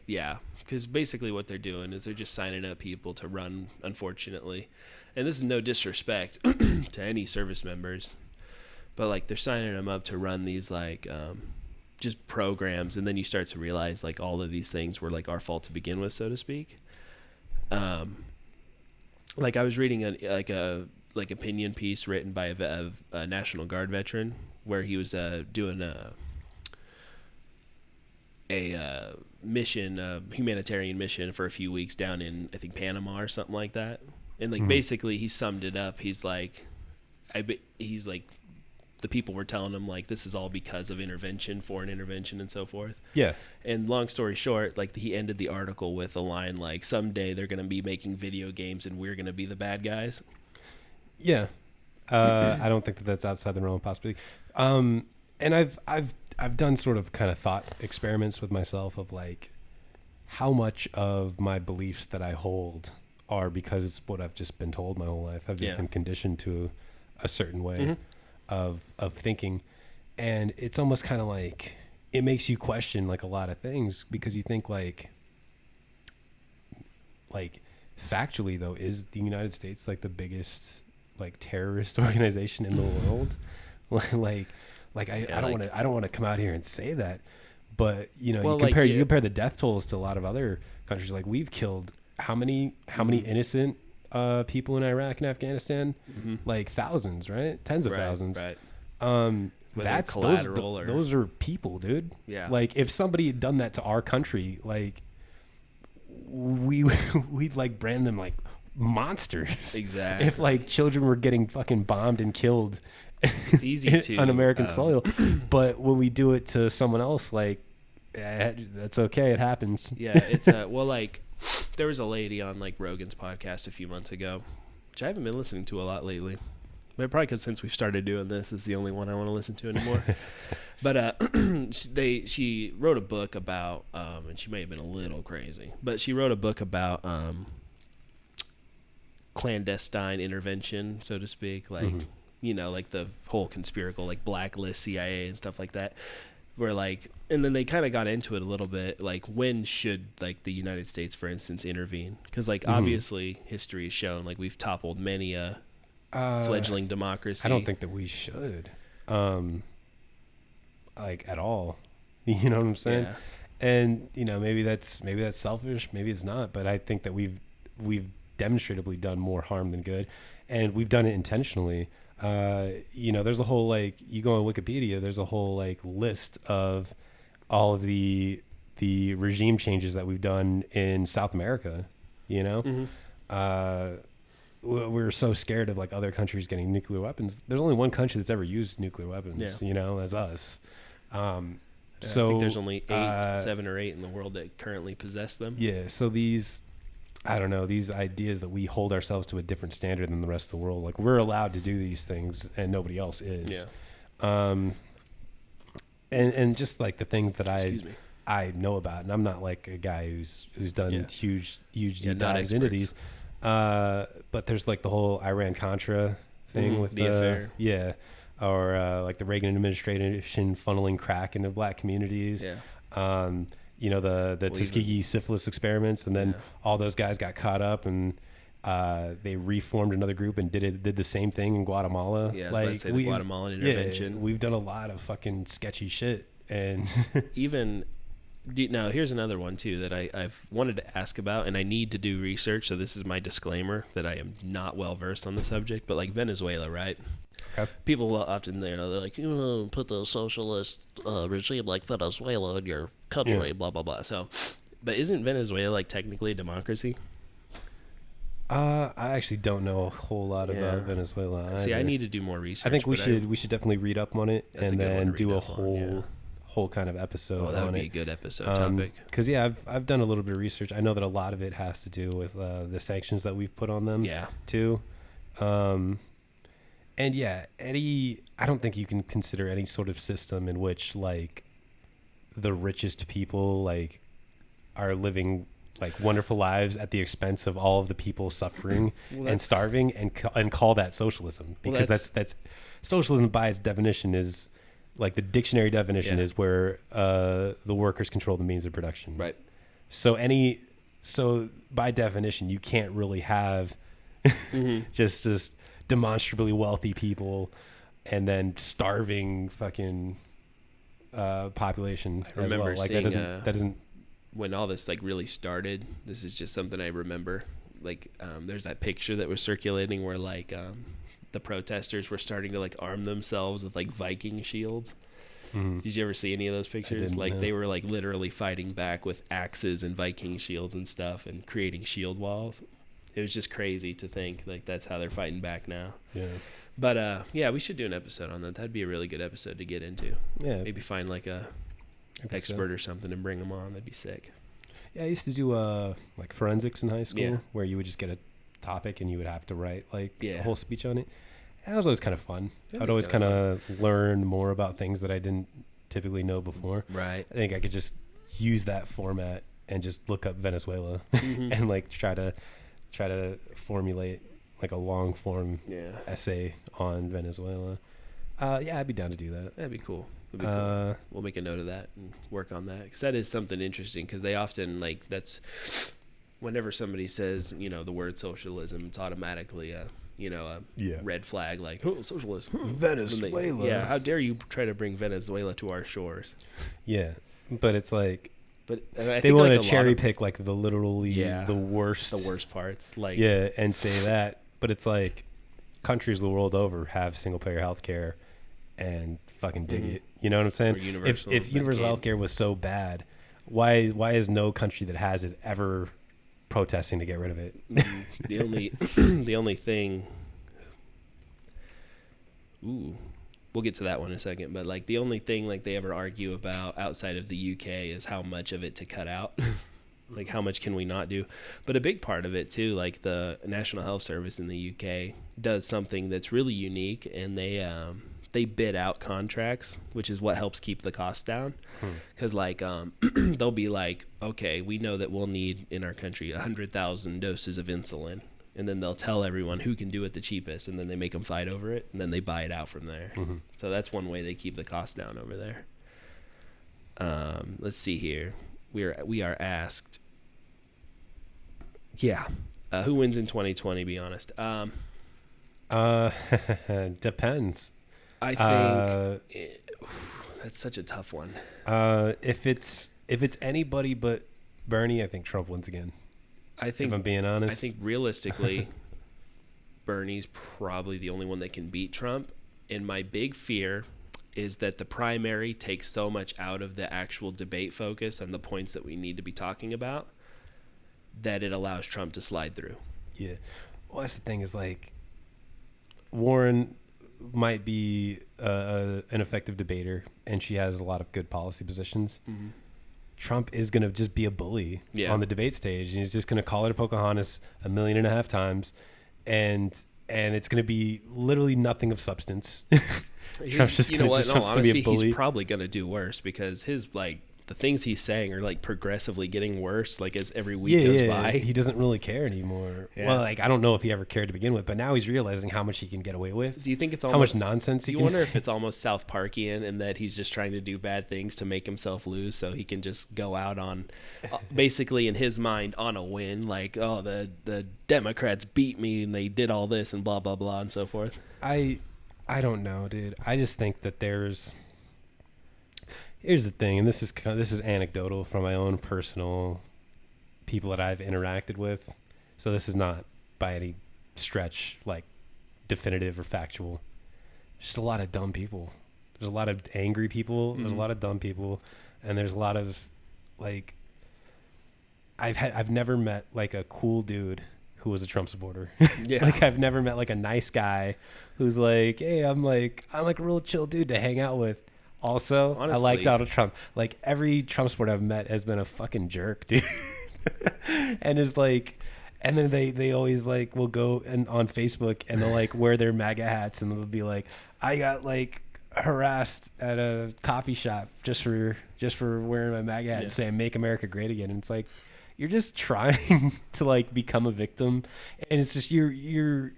[SPEAKER 1] yeah, because basically what they're doing is they're just signing up people to run, unfortunately. And this is no disrespect to any service members, but like they're signing them up to run these like just programs, and then you start to realize like all of these things were like our fault to begin with, so to speak. Like I was reading a opinion piece written by a National Guard veteran where he was doing a mission, humanitarian mission for a few weeks down in, I think, Panama or something like that. And like basically he summed it up. He's like, the people were telling him like this is all because of foreign intervention and so forth.
[SPEAKER 2] Yeah.
[SPEAKER 1] And long story short, like he ended the article with a line like, someday they're going to be making video games and we're going to be the bad guys.
[SPEAKER 2] Yeah. I don't think that that's outside the realm of possibility. And I've done sort of kind of thought experiments with myself of like how much of my beliefs that I hold are because it's what I've just been told my whole life. I've just been conditioned to a certain way of thinking. And it's almost kind of like, it makes you question like a lot of things because you think like factually though, is the United States like the biggest like terrorist organization in the world? I don't want to come out here and say that, but you know, you compare the death tolls to a lot of other countries. Like we've killed how many innocent people in Iraq and Afghanistan? Like thousands, right? Tens of thousands.
[SPEAKER 1] Right.
[SPEAKER 2] That's
[SPEAKER 1] collateral
[SPEAKER 2] those are people, dude.
[SPEAKER 1] Yeah.
[SPEAKER 2] Like if somebody had done that to our country, like we'd like brand them like monsters.
[SPEAKER 1] Exactly.
[SPEAKER 2] If like children were getting fucking bombed and killed.
[SPEAKER 1] It's easy to
[SPEAKER 2] on American soil, but when we do it to someone else, like that's okay. It happens.
[SPEAKER 1] Yeah, it's like there was a lady on like Rogan's podcast a few months ago, which I haven't been listening to a lot lately. But probably because since we've started doing this is the only one I want to listen to anymore. But she wrote a book about, and she may have been a little crazy, but she wrote a book about clandestine intervention, so to speak, like. You know, like the whole conspiratorial, like blacklist CIA and stuff like that, where like, and then they kind of got into it a little bit, like when should like the United States, for instance, intervene? Because like obviously history has shown like we've toppled many a fledgling democracy.
[SPEAKER 2] I don't think that we should, like at all. You know what I'm saying?
[SPEAKER 1] Yeah.
[SPEAKER 2] And you know, maybe that's selfish, maybe it's not, but I think that we've demonstrably done more harm than good, and we've done it intentionally. You know, there's a whole like, you go on Wikipedia, there's a whole like list of all of the regime changes that we've done in South America. You know, we're so scared of like other countries getting nuclear weapons. There's only one country that's ever used nuclear weapons. You know, as us. So
[SPEAKER 1] I think there's only 7 or 8 in the world that currently possess them. Yeah.
[SPEAKER 2] So these ideas that we hold ourselves to a different standard than the rest of the world, like we're allowed to do these things and nobody else is. And just like the things that I know about, and I'm not like a guy who's done huge deep dives into these, but there's like the whole Iran Contra thing with
[SPEAKER 1] the affair,
[SPEAKER 2] or like the Reagan administration funneling crack into black communities. You know, the Tuskegee syphilis experiments, and then all those guys got caught up, and they reformed another group and did the same thing in Guatemala.
[SPEAKER 1] Like the Guatemalan intervention.
[SPEAKER 2] We've done a lot of fucking sketchy shit, and
[SPEAKER 1] even now here's another one too that I've wanted to ask about, and I need to do research. So this is my disclaimer that I am not well versed on the subject. But like Venezuela, right? Okay. People often, you know, they're like, you know, put the socialist regime like Venezuela in your country, blah blah blah. So, but isn't Venezuela like technically a democracy?
[SPEAKER 2] I actually don't know a whole lot about Venezuela.
[SPEAKER 1] See, I need to do more research.
[SPEAKER 2] I think we should definitely read up on it and then do a whole kind of episode.
[SPEAKER 1] Oh, that would be a good episode topic.
[SPEAKER 2] Because I've done a little bit of research. I know that a lot of it has to do with the sanctions that we've put on them. Too. And I don't think you can consider any sort of system in which like the richest people like are living like wonderful lives at the expense of all of the people suffering and starving and call that socialism, because that's socialism by its definition is like the dictionary definition is where the workers control the means of production.
[SPEAKER 1] Right.
[SPEAKER 2] So by definition, you can't really have just demonstrably wealthy people and then starving fucking population.
[SPEAKER 1] I remember
[SPEAKER 2] as well. Like
[SPEAKER 1] seeing,
[SPEAKER 2] that doesn't
[SPEAKER 1] when all this like really started. This is just something I remember. Like there's that picture that was circulating where like the protesters were starting to like arm themselves with like Viking shields. Did you ever see any of those pictures? Like they were like literally fighting back with axes and Viking shields and stuff and creating shield walls. It was just crazy to think like that's how they're fighting back now. Yeah. But yeah, we should do an episode on that. That'd be a really good episode to get into. Yeah. Maybe find like a expert or something and bring them on. That'd be sick.
[SPEAKER 2] Yeah, I used to do like forensics in high school where you would just get a topic and you would have to write like a whole speech on it. That was always kind of fun. I'd always kind of learn more about things that I didn't typically know before.
[SPEAKER 1] Right.
[SPEAKER 2] I think I could just use that format and just look up Venezuela and like try to formulate like a long form essay on Venezuela. Yeah, I'd be down to do that.
[SPEAKER 1] That'd be cool. Cool. We'll make a note of that and work on that, because that is something interesting, because they often like that's whenever somebody says, you know, the word socialism, it's automatically a red flag, like, oh, socialism.
[SPEAKER 2] Venezuela.
[SPEAKER 1] How dare you try to bring Venezuela to our shores?
[SPEAKER 2] Yeah, but it's like,
[SPEAKER 1] they
[SPEAKER 2] want to cherry pick like the literally the worst
[SPEAKER 1] parts, like
[SPEAKER 2] and say that. But it's like countries the world over have single payer healthcare and fucking dig it. You know what I'm saying? If universal healthcare was so bad, why is no country that has it ever protesting to get rid of it?
[SPEAKER 1] The only thing, we'll get to that one in a second, but like the only thing like they ever argue about outside of the UK is how much of it to cut out. Like how much can we not do? But a big part of it too, like the National Health Service in the UK does something that's really unique, and they bid out contracts, which is what helps keep the cost down. Because like they'll be like, okay, we know that we'll need in our country 100,000 doses of insulin, and then they'll tell everyone who can do it the cheapest, and then they make them fight over it, and then they buy it out from there. So that's one way they keep the cost down over there. Let's see here. We are asked, who wins in 2020? Be honest.
[SPEAKER 2] Depends.
[SPEAKER 1] I think that's such a tough one.
[SPEAKER 2] If it's anybody but Bernie, I think Trump wins again.
[SPEAKER 1] I think,
[SPEAKER 2] if I'm being honest,
[SPEAKER 1] I think realistically, Bernie's probably the only one that can beat Trump. And my big fear is that the primary takes so much out of the actual debate focus on the points that we need to be talking about that it allows Trump to slide through.
[SPEAKER 2] Yeah. Well, that's the thing, is like Warren might be an effective debater, and she has a lot of good policy positions. Trump is going to just be a bully on the debate stage, and he's just going to call it a Pocahontas 1.5 million times, and it's going to be literally nothing of substance.
[SPEAKER 1] Trump's just, you know what? In all honesty, he's probably going to do worse, because his like the things he's saying are like progressively getting worse, like as every week goes by.
[SPEAKER 2] He doesn't really care anymore. Well, like I don't know if he ever cared to begin with, but now he's realizing how much he can get away with.
[SPEAKER 1] Do you think it's
[SPEAKER 2] almost, how much nonsense he can say?
[SPEAKER 1] Do you wonder if it's almost South Parkian, and that he's just trying to do bad things to make himself lose, so he can just go out on, basically in his mind, on a win, like, oh, the Democrats beat me and they did all this and blah blah blah and so forth.
[SPEAKER 2] I don't know, dude. I just think that here's the thing, and this is anecdotal from my own personal people that I've interacted with. So this is not by any stretch like definitive or factual. Just a lot of dumb people. There's a lot of angry people. There's a lot of dumb people, and there's a lot of like I've never met like a cool dude who was a Trump supporter. Like I've never met like a nice guy who's like, hey, I'm like a real chill dude to hang out with. Also, honestly, I like Donald Trump. Like every Trump supporter I've met has been a fucking jerk, dude. And it's like, and then they always like will go and on Facebook and they'll like wear their MAGA hats, and they'll be like, I got like harassed at a coffee shop just for wearing my MAGA hat and saying "Make America Great Again." And it's like, you're just trying to like become a victim, and it's just you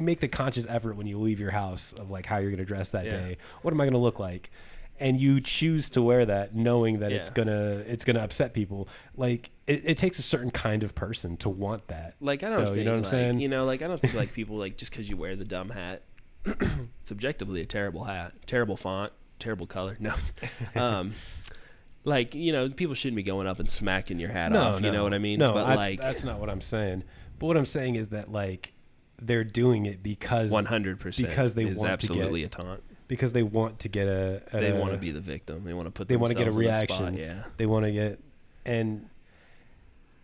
[SPEAKER 2] make the conscious effort when you leave your house of like how you're going to dress that day. What am I going to look like? And you choose to wear that knowing that it's gonna upset people. Like it takes a certain kind of person to want that.
[SPEAKER 1] Like I don't think, you know what I'm saying? You know, like I don't think like people like just because you wear the dumb hat, it's objectively a terrible hat, terrible font, terrible color. No, like you know, people shouldn't be going up and smacking your hat off. You know what I mean?
[SPEAKER 2] No,
[SPEAKER 1] but
[SPEAKER 2] that's not what I'm saying. But what I'm saying is that like they're doing it because
[SPEAKER 1] 100%
[SPEAKER 2] because they
[SPEAKER 1] is
[SPEAKER 2] want
[SPEAKER 1] absolutely
[SPEAKER 2] to
[SPEAKER 1] a taunt.
[SPEAKER 2] Because they want to get
[SPEAKER 1] they want to be the victim. They want to put
[SPEAKER 2] they want
[SPEAKER 1] themselves
[SPEAKER 2] to get a
[SPEAKER 1] in
[SPEAKER 2] reaction.
[SPEAKER 1] the spot. Yeah.
[SPEAKER 2] They want to get and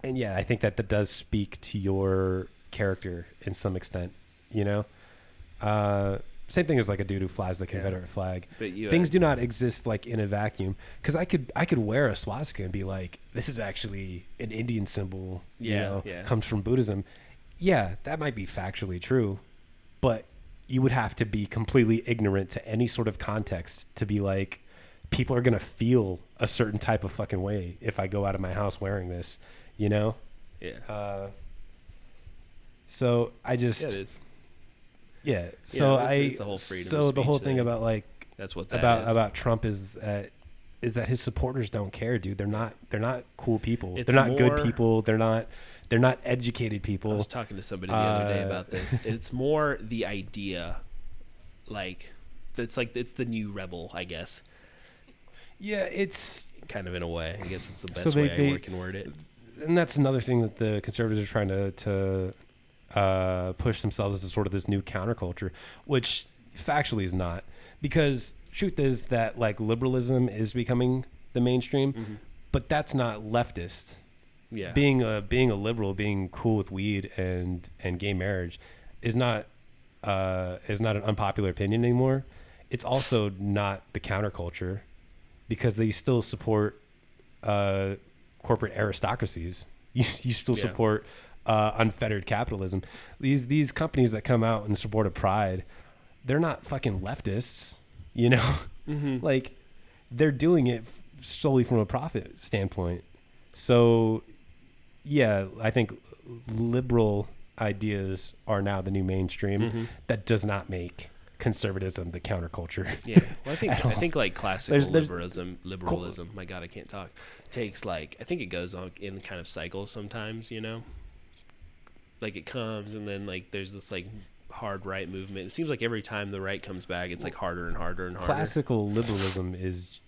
[SPEAKER 2] yeah, I think that does speak to your character in some extent, you know? Same thing as like a dude who flies the Confederate flag.
[SPEAKER 1] But
[SPEAKER 2] things do not exist like in a vacuum. Because I could wear a swastika and be like, this is actually an Indian symbol. Comes from Buddhism. Yeah, that might be factually true, but you would have to be completely ignorant to any sort of context to be like, people are gonna feel a certain type of fucking way if I go out of my house wearing this, you know?
[SPEAKER 1] Yeah.
[SPEAKER 2] So I just.
[SPEAKER 1] Yeah, it is.
[SPEAKER 2] Yeah. So
[SPEAKER 1] it's the whole freedom
[SPEAKER 2] so
[SPEAKER 1] of
[SPEAKER 2] the
[SPEAKER 1] speech
[SPEAKER 2] whole thing
[SPEAKER 1] thing.
[SPEAKER 2] about like
[SPEAKER 1] That's what that is.
[SPEAKER 2] about Trump is that his supporters don't care, dude. They're not cool people.
[SPEAKER 1] It's
[SPEAKER 2] they're not
[SPEAKER 1] more,
[SPEAKER 2] good people. They're not educated people.
[SPEAKER 1] I was talking to somebody the other day about this. It's more the idea, like it's the new rebel, I guess.
[SPEAKER 2] Yeah, it's
[SPEAKER 1] kind of in a way. I guess it's the best way I can word it.
[SPEAKER 2] And that's another thing that the conservatives are trying to push themselves as sort of this new counterculture, which factually is not, because truth is that like liberalism is becoming the mainstream, but that's not leftist.
[SPEAKER 1] Yeah,
[SPEAKER 2] being a liberal, being cool with weed and gay marriage is not an unpopular opinion anymore. It's also not the counterculture, because they still support corporate aristocracies. You still support unfettered capitalism. These companies that come out in support of Pride, they're not fucking leftists, you know? Like, they're doing it solely from a profit standpoint. So, yeah, I think liberal ideas are now the new mainstream. That does not make conservatism the counterculture.
[SPEAKER 1] Yeah, well, I think like classical liberalism. My God, I can't talk. Takes like, I think it goes on in kind of cycles sometimes. You know, like it comes and then like there's this like hard right movement. It seems like every time the right comes back, it's like harder and harder and harder.
[SPEAKER 2] Classical liberalism is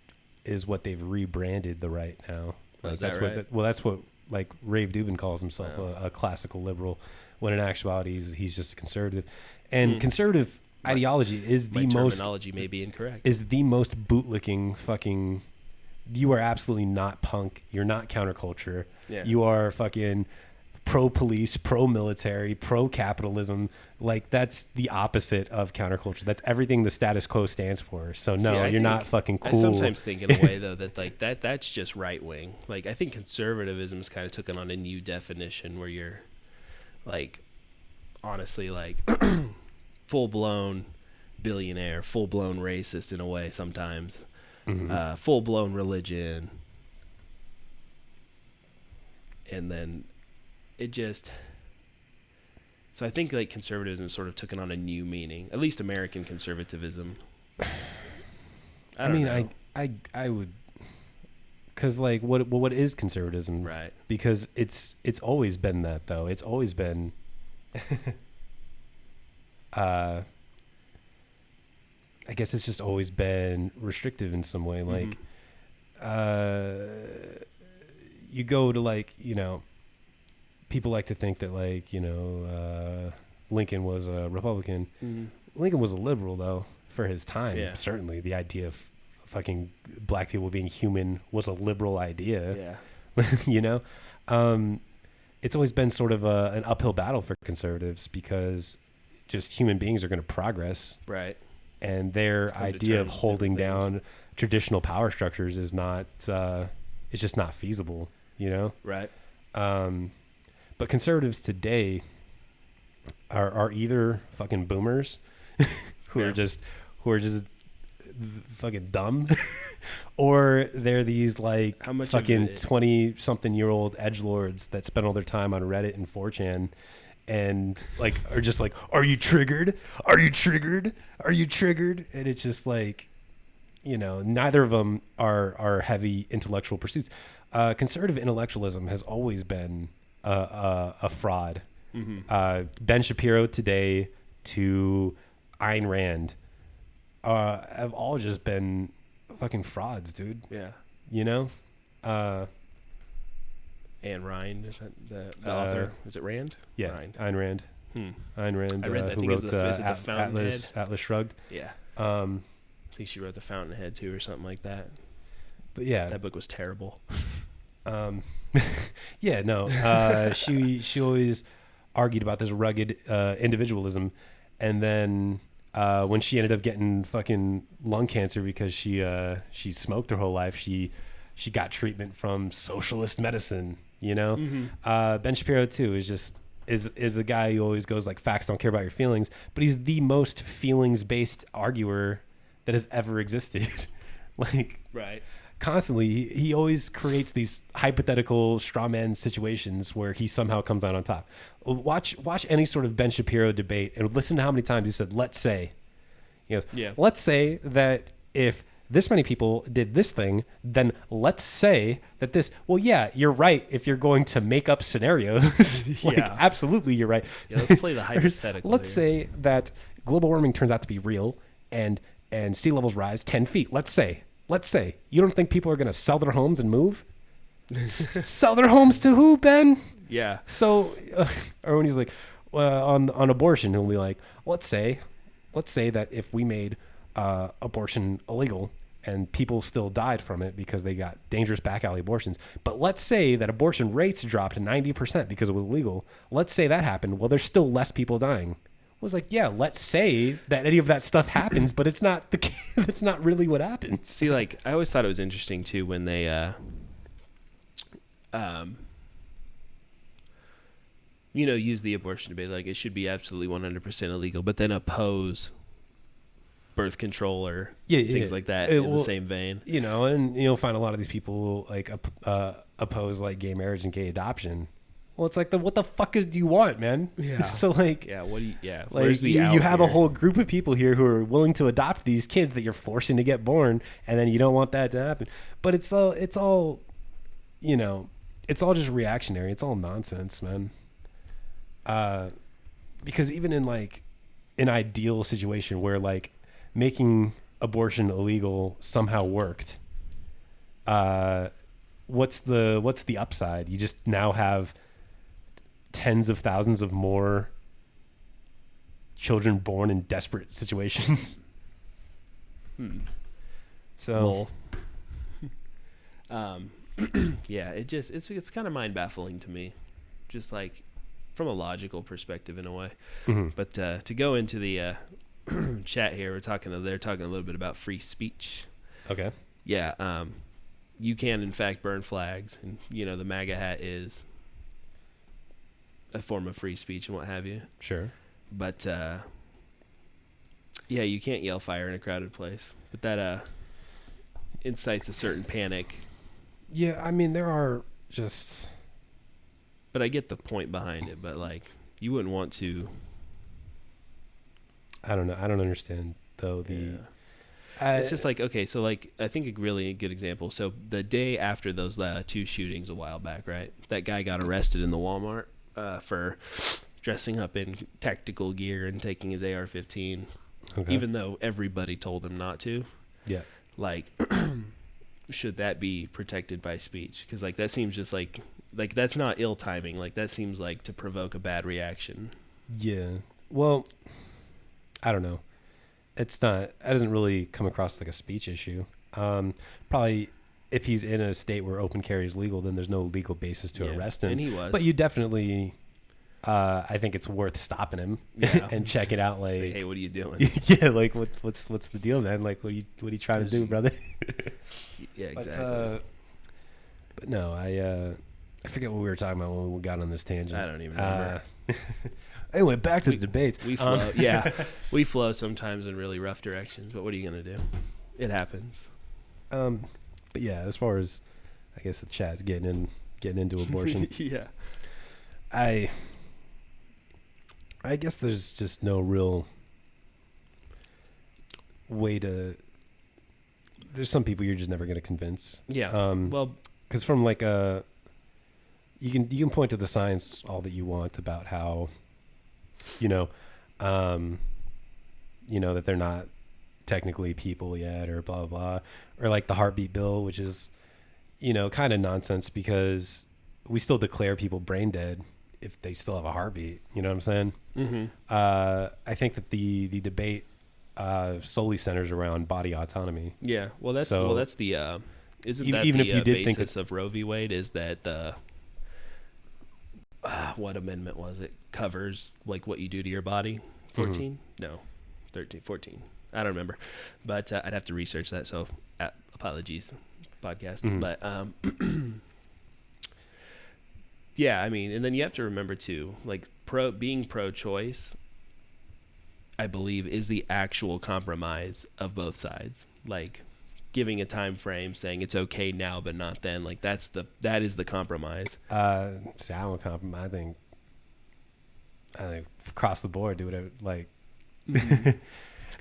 [SPEAKER 2] what they've rebranded the right now.
[SPEAKER 1] Like, is
[SPEAKER 2] that's
[SPEAKER 1] that right?
[SPEAKER 2] That's what like Rave Dubin calls himself, a classical liberal, when in actuality he's just a conservative. And conservative ideology is the most
[SPEAKER 1] terminology may be incorrect.
[SPEAKER 2] Is the most bootlicking fucking. You are absolutely not punk. You're not counterculture.
[SPEAKER 1] Yeah.
[SPEAKER 2] You are fucking pro-police, pro-military, pro-capitalism. Like, that's the opposite of counterculture. That's everything the status quo stands for. So no, you're not fucking cool.
[SPEAKER 1] I sometimes think in a way though that like that's just right wing. Like, I think conservatism is kind of taken on a new definition where you're like, honestly, like full-blown billionaire, full-blown racist in a way sometimes. Full-blown religion, and then it just. So I think like conservatism sort of took on a new meaning, at least American conservatism. I mean,
[SPEAKER 2] I would, because like what is conservatism?
[SPEAKER 1] Right.
[SPEAKER 2] Because it's always been that though. It's always been. I guess it's just always been restrictive in some way. Like, you go to like, you know, people like to think that like, you know, Lincoln was a Republican. Lincoln was a liberal though for his time.
[SPEAKER 1] Yeah.
[SPEAKER 2] Certainly the idea of fucking black people being human was a liberal idea.
[SPEAKER 1] Yeah.
[SPEAKER 2] You know, it's always been sort of an uphill battle for conservatives, because just human beings are going to progress.
[SPEAKER 1] Right.
[SPEAKER 2] And their idea of holding down traditional power structures is not, it's just not feasible, you know?
[SPEAKER 1] Right.
[SPEAKER 2] But conservatives today are either fucking boomers who are just fucking dumb, or they're these like fucking 20-something-year-old edgelords that spend all their time on Reddit and 4chan. And like are just like, are you triggered? Are you triggered? Are you triggered? And it's just like, you know, neither of them are heavy intellectual pursuits. Conservative intellectualism has always been a fraud. Ben Shapiro today to Ayn Rand have all just been fucking frauds, dude.
[SPEAKER 1] Yeah.
[SPEAKER 2] You know?
[SPEAKER 1] Anne Rand, is that the author? Is it Rand?
[SPEAKER 2] Yeah,
[SPEAKER 1] Rand.
[SPEAKER 2] Ayn Rand. Ayn Rand,
[SPEAKER 1] I read that. I
[SPEAKER 2] who
[SPEAKER 1] think
[SPEAKER 2] wrote
[SPEAKER 1] is it the Fountainhead?
[SPEAKER 2] Atlas Shrugged.
[SPEAKER 1] Yeah. I think she wrote the Fountainhead too, or something like that.
[SPEAKER 2] But yeah,
[SPEAKER 1] that book was terrible.
[SPEAKER 2] Yeah, no. She always argued about this rugged individualism, and then when she ended up getting fucking lung cancer because she smoked her whole life, she got treatment from socialist medicine. You know, Ben Shapiro too is the guy who always goes like, facts don't care about your feelings, but he's the most feelings based arguer that has ever existed. Like,
[SPEAKER 1] right.
[SPEAKER 2] Constantly, he always creates these hypothetical straw man situations where he somehow comes out on top. Watch any sort of Ben Shapiro debate and listen to how many times he said, let's say, let's say that if this many people did this thing, then let's say that this, well, yeah, you're right. If you're going to make up scenarios, like, absolutely, you're right.
[SPEAKER 1] Yeah, let's play the hypothetical.
[SPEAKER 2] Let's say that global warming turns out to be real and sea levels rise 10 feet. Let's say you don't think people are going to sell their homes and move? Sell their homes to who, Ben?
[SPEAKER 1] Yeah.
[SPEAKER 2] So, or when he's like, on abortion, he'll be like, let's say that if we made abortion illegal and people still died from it because they got dangerous back alley abortions, but let's say that abortion rates dropped to 90% because it was illegal. Let's say that happened. Well, there's still less people dying. I was like, yeah, let's say that any of that stuff happens, but it's not that's not really what happens.
[SPEAKER 1] See, like, I always thought it was interesting too when they use the abortion debate, like it should be absolutely 100% illegal, but then oppose birth control or things like that in the same vein.
[SPEAKER 2] And you'll find a lot of these people like oppose like gay marriage and gay adoption. Well, it's like, what the fuck do you want, man?
[SPEAKER 1] Yeah.
[SPEAKER 2] So like,
[SPEAKER 1] where's the
[SPEAKER 2] you have
[SPEAKER 1] here?
[SPEAKER 2] a whole group of people here who are willing to adopt these kids that you're forcing to get born, and then you don't want that to happen. But it's all just reactionary. It's all nonsense, man. Because even in like an ideal situation where like making abortion illegal somehow worked, what's the upside? You just now have tens of thousands of more children born in desperate situations. So,
[SPEAKER 1] yeah, it's kind of mind baffling to me, just like from a logical perspective in a way. But to go into the chat here, they're talking a little bit about free speech.
[SPEAKER 2] Okay.
[SPEAKER 1] Yeah. You can in fact burn flags, and the MAGA hat is a form of free speech and what have you.
[SPEAKER 2] Sure.
[SPEAKER 1] But you can't yell fire in a crowded place. But that incites a certain panic.
[SPEAKER 2] Yeah, I mean there are just.
[SPEAKER 1] But I get the point behind it. But like, you wouldn't want to.
[SPEAKER 2] I don't know. I don't understand though
[SPEAKER 1] it's just like, okay, so like I think a really good example. So the day after those two shootings a while back, right? That guy got arrested in the Walmart for dressing up in tactical gear and taking his AR-15, even though everybody told him not to.
[SPEAKER 2] Yeah.
[SPEAKER 1] Like, should that be protected by speech? Because like that seems just like that's not ill timing. Like that seems like to provoke a bad reaction.
[SPEAKER 2] Yeah. Well, I don't know. It's not. It doesn't really come across like a speech issue. Probably, if he's in a state where open carry is legal, then there's no legal basis to arrest him.
[SPEAKER 1] And he was.
[SPEAKER 2] But you definitely, I think it's worth stopping him and check it out. Like,
[SPEAKER 1] say, hey, what are you doing?
[SPEAKER 2] Yeah, like what's the deal, man? Like, what are you trying to do, brother?
[SPEAKER 1] Yeah, exactly.
[SPEAKER 2] But no, I forget what we were talking about when we got on this tangent.
[SPEAKER 1] I don't even remember.
[SPEAKER 2] Anyway, back to the debates.
[SPEAKER 1] We flow, we flow sometimes in really rough directions. But what are you gonna do? It happens.
[SPEAKER 2] But yeah, as far as I guess the chat's getting into abortion.
[SPEAKER 1] Yeah.
[SPEAKER 2] I guess there's just no real way to. There's some people you're just never gonna convince.
[SPEAKER 1] Yeah. Well,
[SPEAKER 2] because from like you can point to the science all that you want about how. That they're not technically people yet or blah, blah, or like the heartbeat bill, which is, kind of nonsense because we still declare people brain dead if they still have a heartbeat. You know what I'm saying?
[SPEAKER 1] Mm-hmm.
[SPEAKER 2] I think that the debate solely centers around body autonomy.
[SPEAKER 1] Yeah. Well, that's the isn't that
[SPEAKER 2] even
[SPEAKER 1] the
[SPEAKER 2] if you did
[SPEAKER 1] basis of Roe v. Wade? Is that the what amendment was it? Covers like what you do to your body. 14? Mm-hmm. No, 13, 14. I don't remember, but I'd have to research that. So apologies, podcast. Mm-hmm. But yeah, I mean, and then you have to remember too, like being pro-choice, I believe, is the actual compromise of both sides. Like giving a time frame, saying it's okay now but not then. Like that is the compromise.
[SPEAKER 2] See, I don't compromise. I think across the board, do whatever. Like,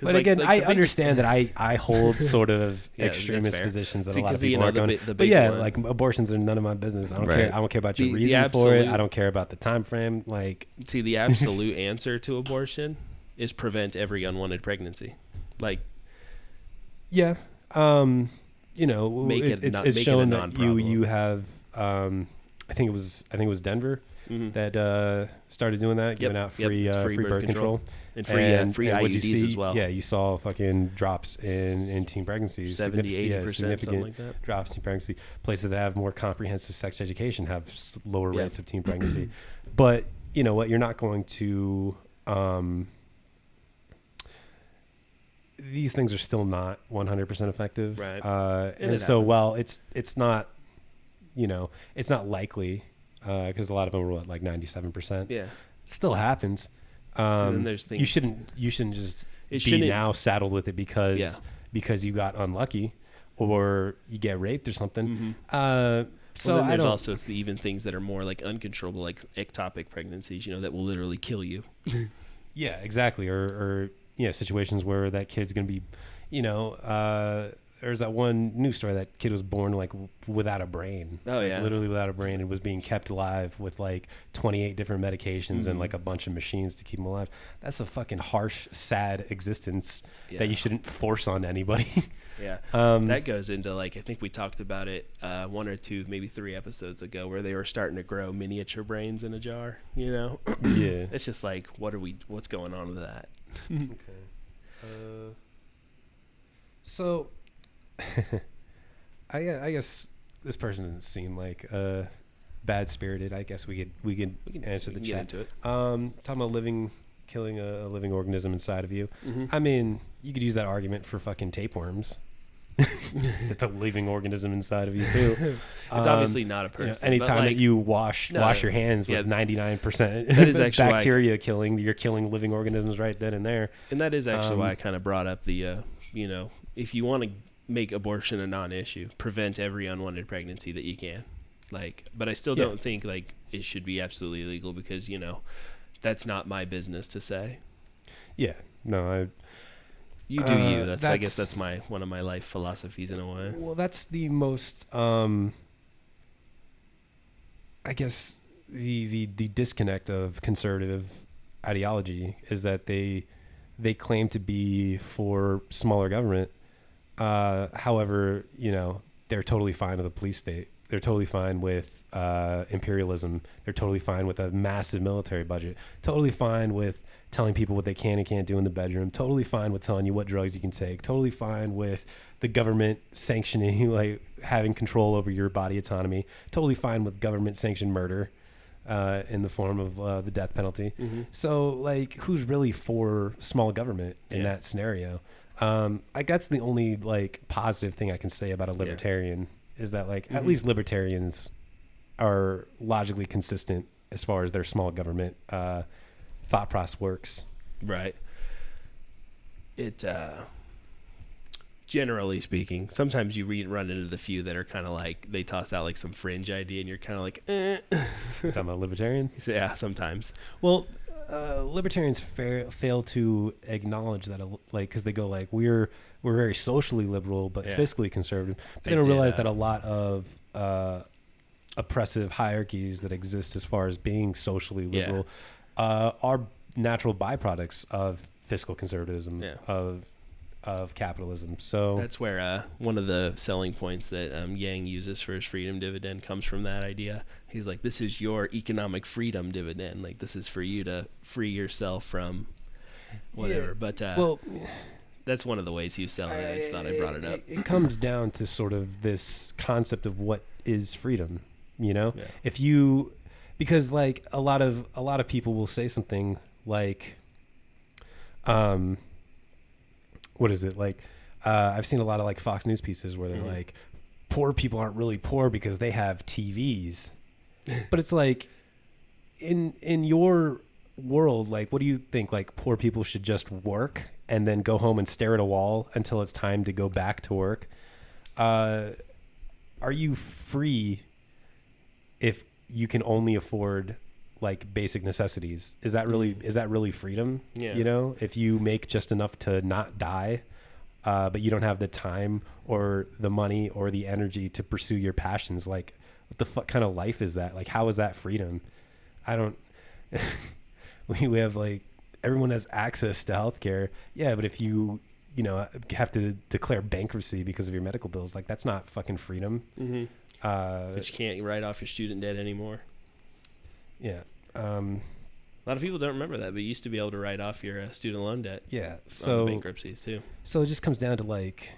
[SPEAKER 2] but again, I understand that I hold sort of extremist positions that a lot of people aren't going. But yeah, like abortions are none of my business. I don't care. I don't care about your reason for it. I don't care about the time frame. Like,
[SPEAKER 1] see, the absolute answer to abortion is prevent every unwanted pregnancy. Like,
[SPEAKER 2] yeah, you know, it's shown that you have. I think it was Denver. Mm-hmm. That started doing that, giving out free birth control
[SPEAKER 1] and free IUDs as well.
[SPEAKER 2] Yeah, you saw fucking drops in teen pregnancies,
[SPEAKER 1] 70-80%,
[SPEAKER 2] significant
[SPEAKER 1] like that.
[SPEAKER 2] drops in pregnancy. Places that have more comprehensive sex education have lower rates of teen pregnancy. But you know what? You're not going to. These things are still not 100% effective,
[SPEAKER 1] right?
[SPEAKER 2] And so, while it's not, you know, it's not likely. Because a lot of them were like 97%.
[SPEAKER 1] Yeah,
[SPEAKER 2] still happens. So then there's things you shouldn't just be now saddled with it because you got unlucky or you get raped or something.
[SPEAKER 1] Mm-hmm. So there's also even things that are more like uncontrollable, like ectopic pregnancies, you know, that will literally kill you.
[SPEAKER 2] Yeah, exactly. Or situations where that kid's gonna be, you know. There's that one news story that kid was born like without a brain.
[SPEAKER 1] Oh yeah,
[SPEAKER 2] literally without a brain, and was being kept alive with like 28 different medications and like a bunch of machines to keep him alive. That's a fucking harsh, sad existence that you shouldn't force on anybody.
[SPEAKER 1] Yeah, that goes into like, I think we talked about it 1 or 2, maybe 3 episodes ago, where they were starting to grow miniature brains in a jar. You know,
[SPEAKER 2] yeah,
[SPEAKER 1] it's just like, what's going on with that?
[SPEAKER 2] Okay, so. I guess this person doesn't seem like bad spirited. I guess we could answer the chat.
[SPEAKER 1] Into it.
[SPEAKER 2] Talking about killing a living organism inside of you.
[SPEAKER 1] Mm-hmm.
[SPEAKER 2] I mean, you could use that argument for fucking tapeworms. It's a living organism inside of you too.
[SPEAKER 1] It's obviously not a person.
[SPEAKER 2] You know, anytime that you wash your hands with 99% that is actually bacteria killing, you're killing living organisms right then and there.
[SPEAKER 1] And that is actually why I kind of brought up the you know, if you want to make abortion a non-issue, prevent every unwanted pregnancy that you can. Like, but I still don't think like it should be absolutely illegal, because, you know, that's not my business to say.
[SPEAKER 2] Yeah. No,
[SPEAKER 1] you do you. I guess that's one of my life philosophies in a way.
[SPEAKER 2] Well, that's the most I guess the disconnect of conservative ideology is that they claim to be for smaller government. However, you know, they're totally fine with a police state. They're totally fine with imperialism. They're totally fine with a massive military budget. Totally fine with telling people what they can and can't do in the bedroom. Totally fine with telling you what drugs you can take. Totally fine with the government sanctioning, like having control over your body autonomy. Totally fine with government sanctioned murder in the form of the death penalty. Mm-hmm. So, like, who's really for small government in that scenario? Like, that's the only like positive thing I can say about a libertarian is that like at least libertarians are logically consistent as far as their small government thought process works.
[SPEAKER 1] Right. It generally speaking, sometimes you run into the few that are kind of like, they toss out like some fringe idea and you're kind of like, eh.
[SPEAKER 2] You're talking about libertarian?
[SPEAKER 1] Yeah, sometimes.
[SPEAKER 2] Well, libertarians fail to acknowledge that, like, because they go like, we're very socially liberal but fiscally conservative. But they don't realize that a lot of oppressive hierarchies that exist as far as being socially liberal are natural byproducts of fiscal conservatism, of of capitalism. So
[SPEAKER 1] that's where one of the selling points that Yang uses for his freedom dividend comes from that idea. He's like, this is your economic freedom dividend. Like, this is for you to free yourself from whatever.
[SPEAKER 2] Yeah,
[SPEAKER 1] but that's one of the ways he's selling it. I just thought I brought it up.
[SPEAKER 2] It comes down to sort of this concept of what is freedom, you know?
[SPEAKER 1] Yeah.
[SPEAKER 2] If you, because like a lot of people will say something like, what is it? Like, I've seen a lot of like Fox News pieces where they're like, poor people aren't really poor because they have TVs. But it's like, in your world, like, what do you think? Like, poor people should just work and then go home and stare at a wall until it's time to go back to work? Are you free if you can only afford like basic necessities? Is that really freedom?
[SPEAKER 1] Yeah.
[SPEAKER 2] You know, if you make just enough to not die, but you don't have the time or the money or the energy to pursue your passions, like, what the fuck kind of life is that? Like, how is that freedom? I don't. we have like, everyone has access to healthcare. Yeah, but if you have to declare bankruptcy because of your medical bills, like, that's not fucking freedom.
[SPEAKER 1] Mm-hmm. But you can't write off your student debt anymore.
[SPEAKER 2] Yeah.
[SPEAKER 1] A lot of people don't remember that, but you used to be able to write off your student loan debt.
[SPEAKER 2] Yeah.
[SPEAKER 1] On
[SPEAKER 2] So
[SPEAKER 1] bankruptcies too.
[SPEAKER 2] So it just comes down to like,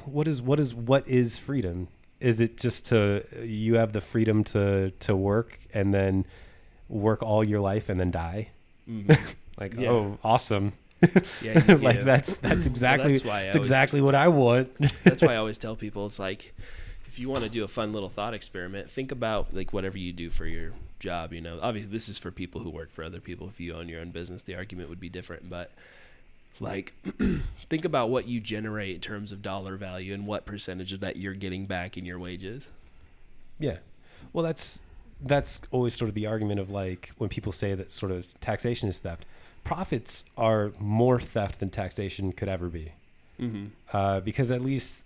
[SPEAKER 2] what is freedom? Is it just you have the freedom to work and then work all your life and then die?
[SPEAKER 1] Mm-hmm.
[SPEAKER 2] Like,
[SPEAKER 1] yeah.
[SPEAKER 2] Oh, awesome.
[SPEAKER 1] Yeah,
[SPEAKER 2] like that's exactly
[SPEAKER 1] well,
[SPEAKER 2] exactly what I want.
[SPEAKER 1] That's why I always tell people, it's like, if you want to do a fun little thought experiment, think about like whatever you do for your job. Obviously this is for people who work for other people. If you own your own business, the argument would be different, but like, think about what you generate in terms of dollar value and what percentage of that you're getting back in your wages.
[SPEAKER 2] Yeah. Well, that's always sort of the argument of like, when people say that sort of taxation is theft, profits are more theft than taxation could ever be. Mm-hmm. Because at least,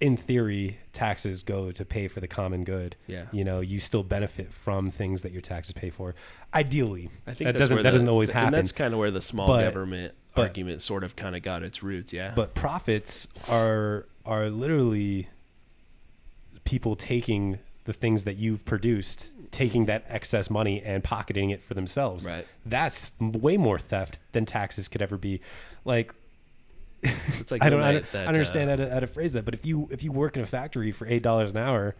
[SPEAKER 2] in theory, taxes go to pay for the common good.
[SPEAKER 1] Yeah.
[SPEAKER 2] You still benefit from things that your taxes pay for. Ideally,
[SPEAKER 1] I think
[SPEAKER 2] that doesn't always happen.
[SPEAKER 1] And that's kind of where the small government argument sort of kind of got its roots. Yeah.
[SPEAKER 2] But profits are literally people taking the things that you've produced, taking that excess money and pocketing it for themselves.
[SPEAKER 1] Right.
[SPEAKER 2] That's way more theft than taxes could ever be. Like,
[SPEAKER 1] it's like
[SPEAKER 2] I don't understand how to phrase that. But if you work in a factory for $8 an hour,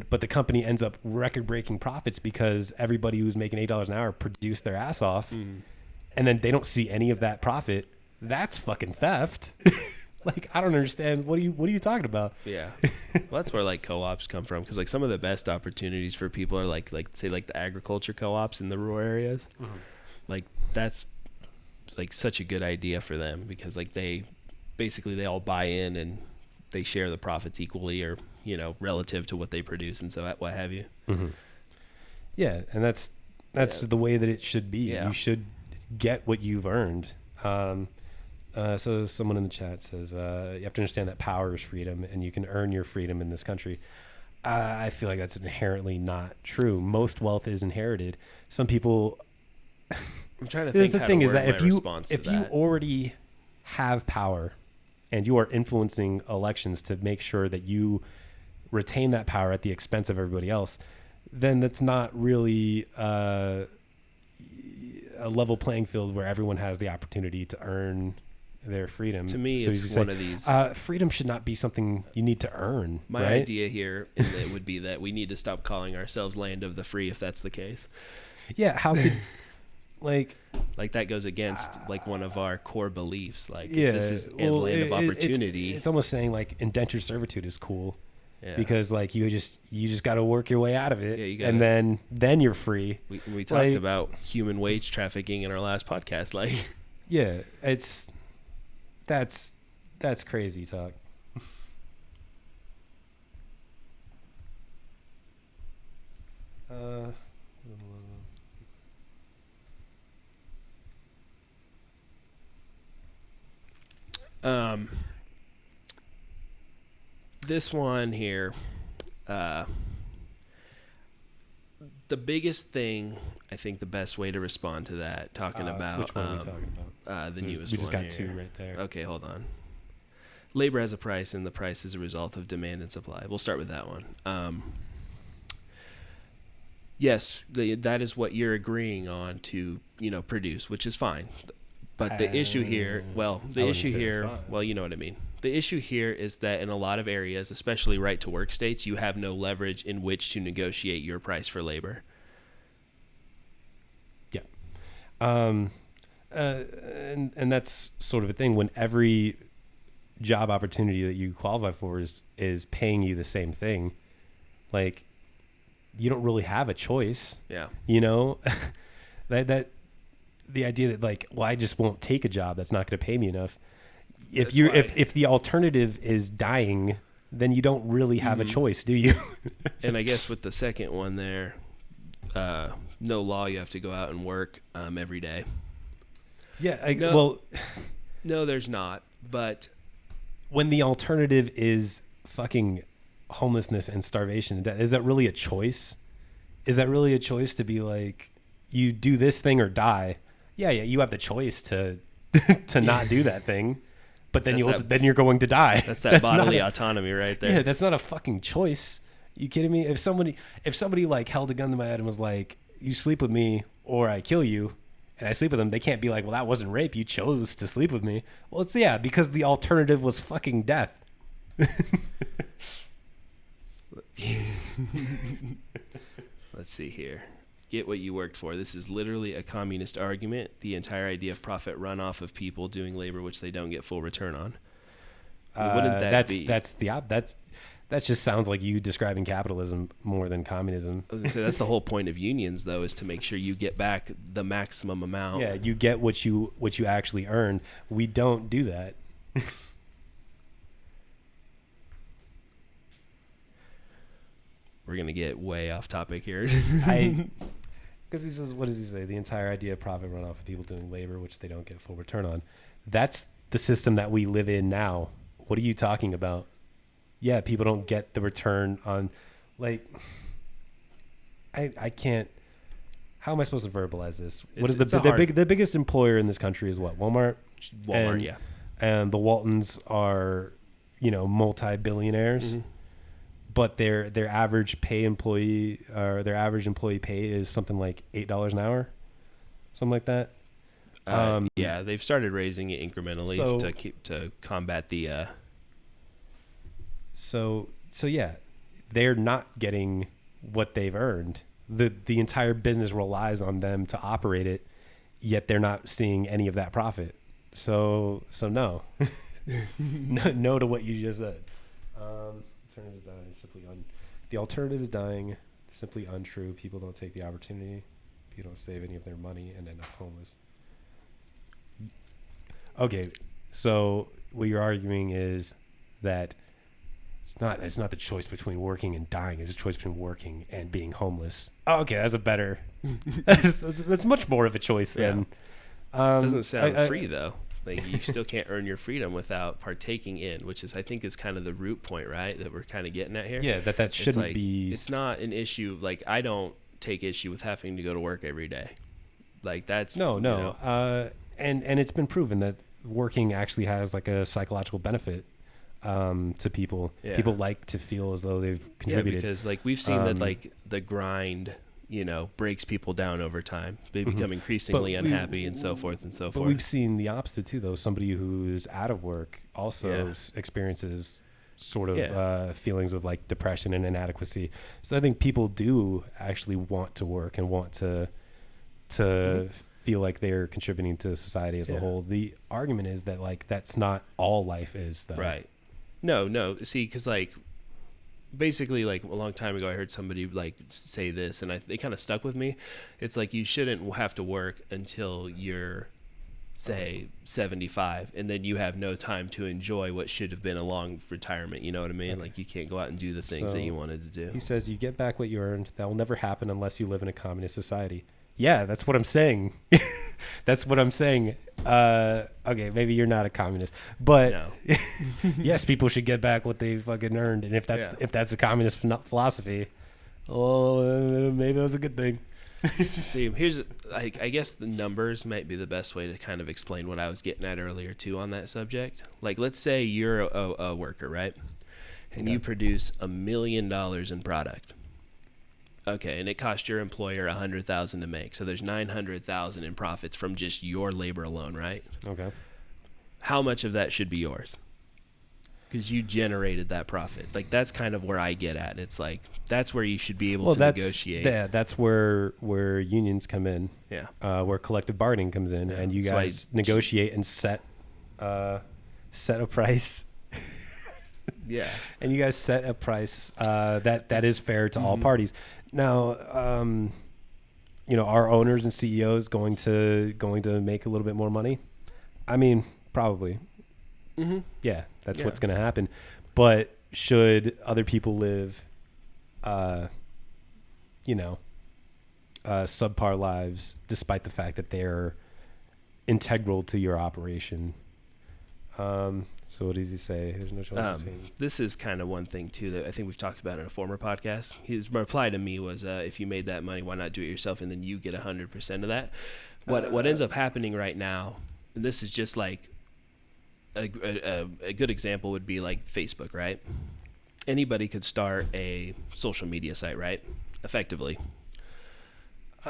[SPEAKER 2] but the company ends up record-breaking profits because everybody who's making $8 an hour produced their ass off, and then they don't see any of that profit, that's fucking theft. Like, I don't understand. What are you talking about?
[SPEAKER 1] Yeah. Well, that's where like co-ops come from, because like some of the best opportunities for people are like say like the agriculture co-ops in the rural areas. Mm-hmm. Like, that's like such a good idea for them, because like they all buy in and they share the profits equally, or relative to what they produce, and so what have you.
[SPEAKER 2] Mm-hmm. Yeah, and that's the way that it should be. Yeah. You should get what you've earned. So someone in the chat says, you have to understand that power is freedom, and you can earn your freedom in this country. I feel like that's inherently not true. Most wealth is inherited. Some people.
[SPEAKER 1] I'm trying to think.
[SPEAKER 2] The thing is that if you already have power, and you are influencing elections to make sure that you retain that power at the expense of everybody else, then that's not really a level playing field where everyone has the opportunity to earn their freedom.
[SPEAKER 1] To me, it's one of these.
[SPEAKER 2] Freedom should not be something you need to earn.
[SPEAKER 1] My
[SPEAKER 2] right?
[SPEAKER 1] idea here would be that we need to stop calling ourselves land of the free, if that's the case.
[SPEAKER 2] Yeah. How could like
[SPEAKER 1] that goes against like one of our core beliefs. Like, if this is land of opportunity.
[SPEAKER 2] It's almost saying like indentured servitude is cool. Yeah. Because like you just got to work your way out of it, and then you're free.
[SPEAKER 1] We talked about human wage trafficking in our last podcast. Like,
[SPEAKER 2] yeah, that's crazy talk.
[SPEAKER 1] This one here, the the biggest thing, I think the best way to respond to that, talking about
[SPEAKER 2] which one are we talking about?
[SPEAKER 1] the newest one.
[SPEAKER 2] We just got
[SPEAKER 1] here.
[SPEAKER 2] 2 right there.
[SPEAKER 1] Okay, hold on. Labor has a price, and the price is a result of demand and supply. We'll start with that one. Yes, that is what you're agreeing on to, produce, which is fine. But the issue here, you know what I mean. The issue here is that in a lot of areas, especially right-to-work states, you have no leverage in which to negotiate your price for labor.
[SPEAKER 2] Yeah. And that's sort of a thing when every job opportunity that you qualify for is paying you the same thing. Like, you don't really have a choice.
[SPEAKER 1] Yeah.
[SPEAKER 2] that the idea that like, well, I just won't take a job that's not going to pay me enough. If the alternative is dying, then you don't really have a choice, do you?
[SPEAKER 1] And I guess with the second one there, no law, you have to go out and work every day.
[SPEAKER 2] Yeah.
[SPEAKER 1] No, there's not. But
[SPEAKER 2] when the alternative is fucking homelessness and starvation, is that really a choice? Is that really a choice to be like, you do this thing or die? Yeah, you have the choice to not do that thing, but then you're going to die.
[SPEAKER 1] That's bodily autonomy right there.
[SPEAKER 2] Yeah, that's not a fucking choice. You kidding me? If somebody like held a gun to my head and was like, you sleep with me or I kill you, and I sleep with them, they can't be like, well, that wasn't rape. You chose to sleep with me. Well, because the alternative was fucking death.
[SPEAKER 1] Let's see here. Get what you worked for. This is literally a communist argument. The entire idea of profit runoff of people doing labor which they don't get full return on. Wouldn't that be? That just sounds like you describing capitalism more than communism. I was gonna say that's the whole point of unions, though, is to make sure you get back the maximum amount.
[SPEAKER 2] Yeah, you get what you actually earn. We don't do that.
[SPEAKER 1] We're gonna get way off topic here.
[SPEAKER 2] Because he says, what does he say? The entire idea of profit runoff of people doing labor which they don't get full return on. That's the system that we live in now. What are you talking about? Yeah, people don't get the return on, like, I can't. How am I supposed to verbalize this? What is the biggest employer in this country is what? Walmart.
[SPEAKER 1] Yeah.
[SPEAKER 2] And the Waltons are, multi-billionaires. Mm-hmm. But their average employee pay is something like $8 an hour, something like that.
[SPEAKER 1] Yeah, they've started raising it incrementally to combat the.
[SPEAKER 2] So yeah, they're not getting what they've earned. The entire business relies on them to operate it, yet they're not seeing any of that profit. So no, no to what you just said. The alternative is dying. Simply untrue. People don't take the opportunity. People don't save any of their money and end up homeless. Okay, so what you're arguing is that it's not the choice between working and dying. It's a choice between working and being homeless. Oh, okay, that's a better. that's much more of a choice than.
[SPEAKER 1] It doesn't sound free though. Like, you still can't earn your freedom without partaking in, which is, I think, is kind of the root point, right, that we're kind of getting at here.
[SPEAKER 2] Yeah, that shouldn't be.
[SPEAKER 1] It's not an issue. Like, I don't take issue with having to go to work every day. Like, that's
[SPEAKER 2] no. And it's been proven that working actually has like a psychological benefit to people. Yeah. People like to feel as though they've contributed.
[SPEAKER 1] Yeah, because like we've seen that like the grind, breaks people down over time. They become increasingly unhappy and so forth and so forth.
[SPEAKER 2] But we've seen the opposite too, though. Somebody who's out of work also experiences sort of feelings of like depression and inadequacy. So I think people do actually want to work and want to feel like they're contributing to society as a whole. The argument is that like that's not all life is, though.
[SPEAKER 1] Right. No. See, because like basically like a long time ago I heard somebody like say this and it kind of stuck with me. It's like you shouldn't have to work until you're say 75 and then you have no time to enjoy what should have been a long retirement. You know what I mean? Like you can't go out and do the things that you wanted to do.
[SPEAKER 2] He says you get back what you earned. That will never happen unless you live in a communist society. Yeah, that's what I'm saying. That's what I'm saying. Okay, maybe you're not a communist, but
[SPEAKER 1] no.
[SPEAKER 2] Yes, people should get back what they fucking earned. And if that's a communist philosophy, Oh, maybe that was a good thing.
[SPEAKER 1] See, here's like I guess the numbers might be the best way to kind of explain what I was getting at earlier too on that subject. Like, let's say you're a worker, right? And you produce $1 million in product. Okay, and it cost your employer $100,000 to make. So there's $900,000 in profits from just your labor alone, right?
[SPEAKER 2] Okay.
[SPEAKER 1] How much of that should be yours? Because you generated that profit. Like, that's kind of where I get at. It's like that's where you should be able to negotiate.
[SPEAKER 2] Yeah, that's where unions come in.
[SPEAKER 1] Yeah.
[SPEAKER 2] Where collective bargaining comes in, and you guys negotiate and set a price.
[SPEAKER 1] Yeah.
[SPEAKER 2] And you guys set a price that is fair to all parties. Now, are owners and CEOs going to make a little bit more money? I mean, probably.
[SPEAKER 1] Mm-hmm.
[SPEAKER 2] Yeah, that's what's going to happen. But should other people live, subpar lives despite the fact that they're integral to your operation? So what does he say? There's no choice.
[SPEAKER 1] This is kind of one thing too that I think we've talked about in a former podcast. His reply to me was, if you made that money, why not do it yourself? And then you get 100% of that. What ends up happening right now, and this is just like a good example would be like Facebook, right? Anybody could start a social media site, right? Effectively.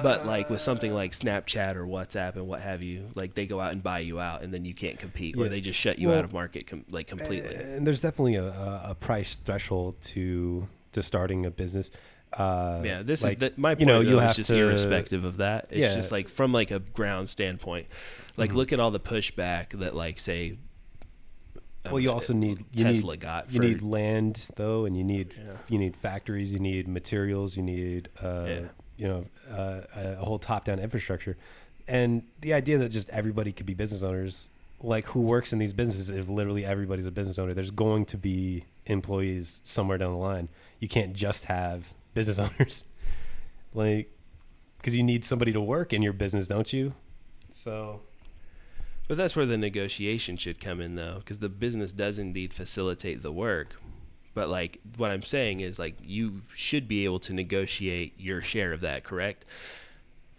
[SPEAKER 1] But like with something like Snapchat or WhatsApp and what have you, like they go out and buy you out, and then you can't compete, or they just shut you out of market completely.
[SPEAKER 2] And there's definitely a price threshold to starting a business.
[SPEAKER 1] This is my point. You have just irrespective of that. It's just like from like a ground standpoint, like look at all the pushback that like say.
[SPEAKER 2] Well, you also need
[SPEAKER 1] Tesla got.
[SPEAKER 2] You need land though, and you need factories, you need materials, you need a whole top-down infrastructure. And the idea that just everybody could be business owners, like who works in these businesses, if literally everybody's a business owner, there's going to be employees somewhere down the line. You can't just have business owners, like, because you need somebody to work in your business, don't you? So.
[SPEAKER 1] But that's where the negotiation should come in, though, because the business does indeed facilitate the work. But like what I'm saying is like you should be able to negotiate your share of that, correct?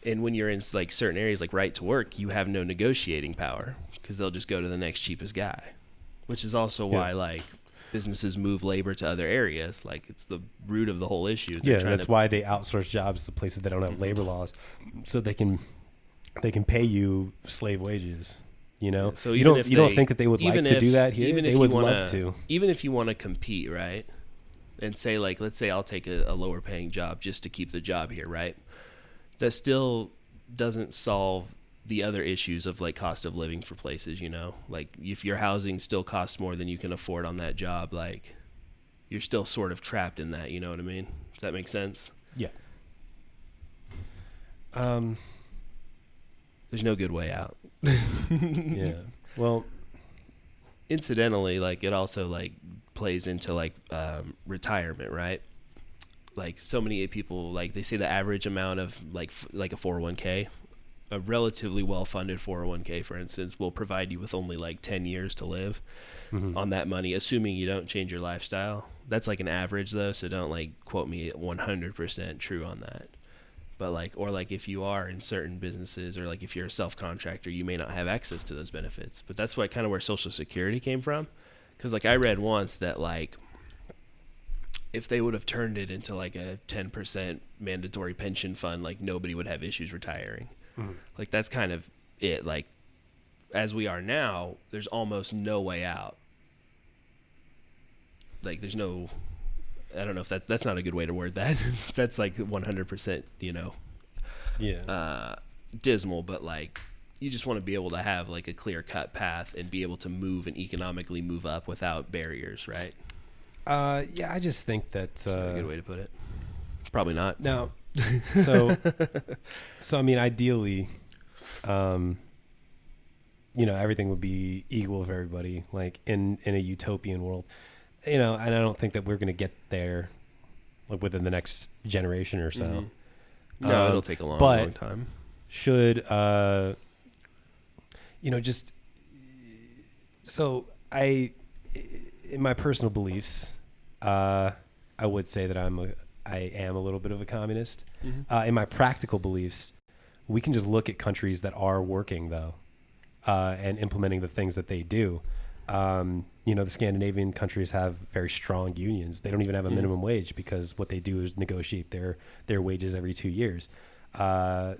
[SPEAKER 1] And when you're in like certain areas like right to work, you have no negotiating power because they'll just go to the next cheapest guy, which is also why like businesses move labor to other areas. Like it's the root of the whole issue.
[SPEAKER 2] That's why they outsource jobs to places that don't have labor laws, so they can pay you slave wages. So you don't think that they would like to do that here? They would love to.
[SPEAKER 1] Even if you want to compete, right? And say like, let's say I'll take a lower paying job just to keep the job here, right? That still doesn't solve the other issues of like cost of living for places, like if your housing still costs more than you can afford on that job, like you're still sort of trapped in that. You know what I mean? Does that make sense?
[SPEAKER 2] Yeah.
[SPEAKER 1] There's no good way out.
[SPEAKER 2] Yeah. Well,
[SPEAKER 1] incidentally, like it also like plays into like retirement, right? Like so many people, like they say the average amount of like a 401k, a relatively well-funded 401k, for instance, will provide you with only like 10 years to live on that money, assuming you don't change your lifestyle. That's like an average though, so don't like quote me 100% true on that. But like, or like if you are in certain businesses or like if you're a self-contractor, you may not have access to those benefits. But that's kind of where Social Security came from. Because like I read once that like if they would have turned it into like a 10% mandatory pension fund, like nobody would have issues retiring. Like that's kind of it. Like as we are now, there's almost no way out. Like there's no... I don't know if that's not a good way to word that. That's like 100%, dismal, but like you just want to be able to have like a clear cut path and be able to move and economically move up without barriers, right?
[SPEAKER 2] I just think that's
[SPEAKER 1] a good way to put it. Probably not.
[SPEAKER 2] No. So I mean, ideally, everything would be equal for everybody, like in a utopian world. And I don't think that we're going to get there like within the next generation or so.
[SPEAKER 1] No, it'll take a long time.
[SPEAKER 2] Should, just, so in my personal beliefs, I would say that I'm I am a little bit of a communist. In my practical beliefs, we can just look at countries that are working though, and implementing the things that they do. The Scandinavian countries have very strong unions. They don't even have a minimum wage because what they do is negotiate their wages every 2 years. I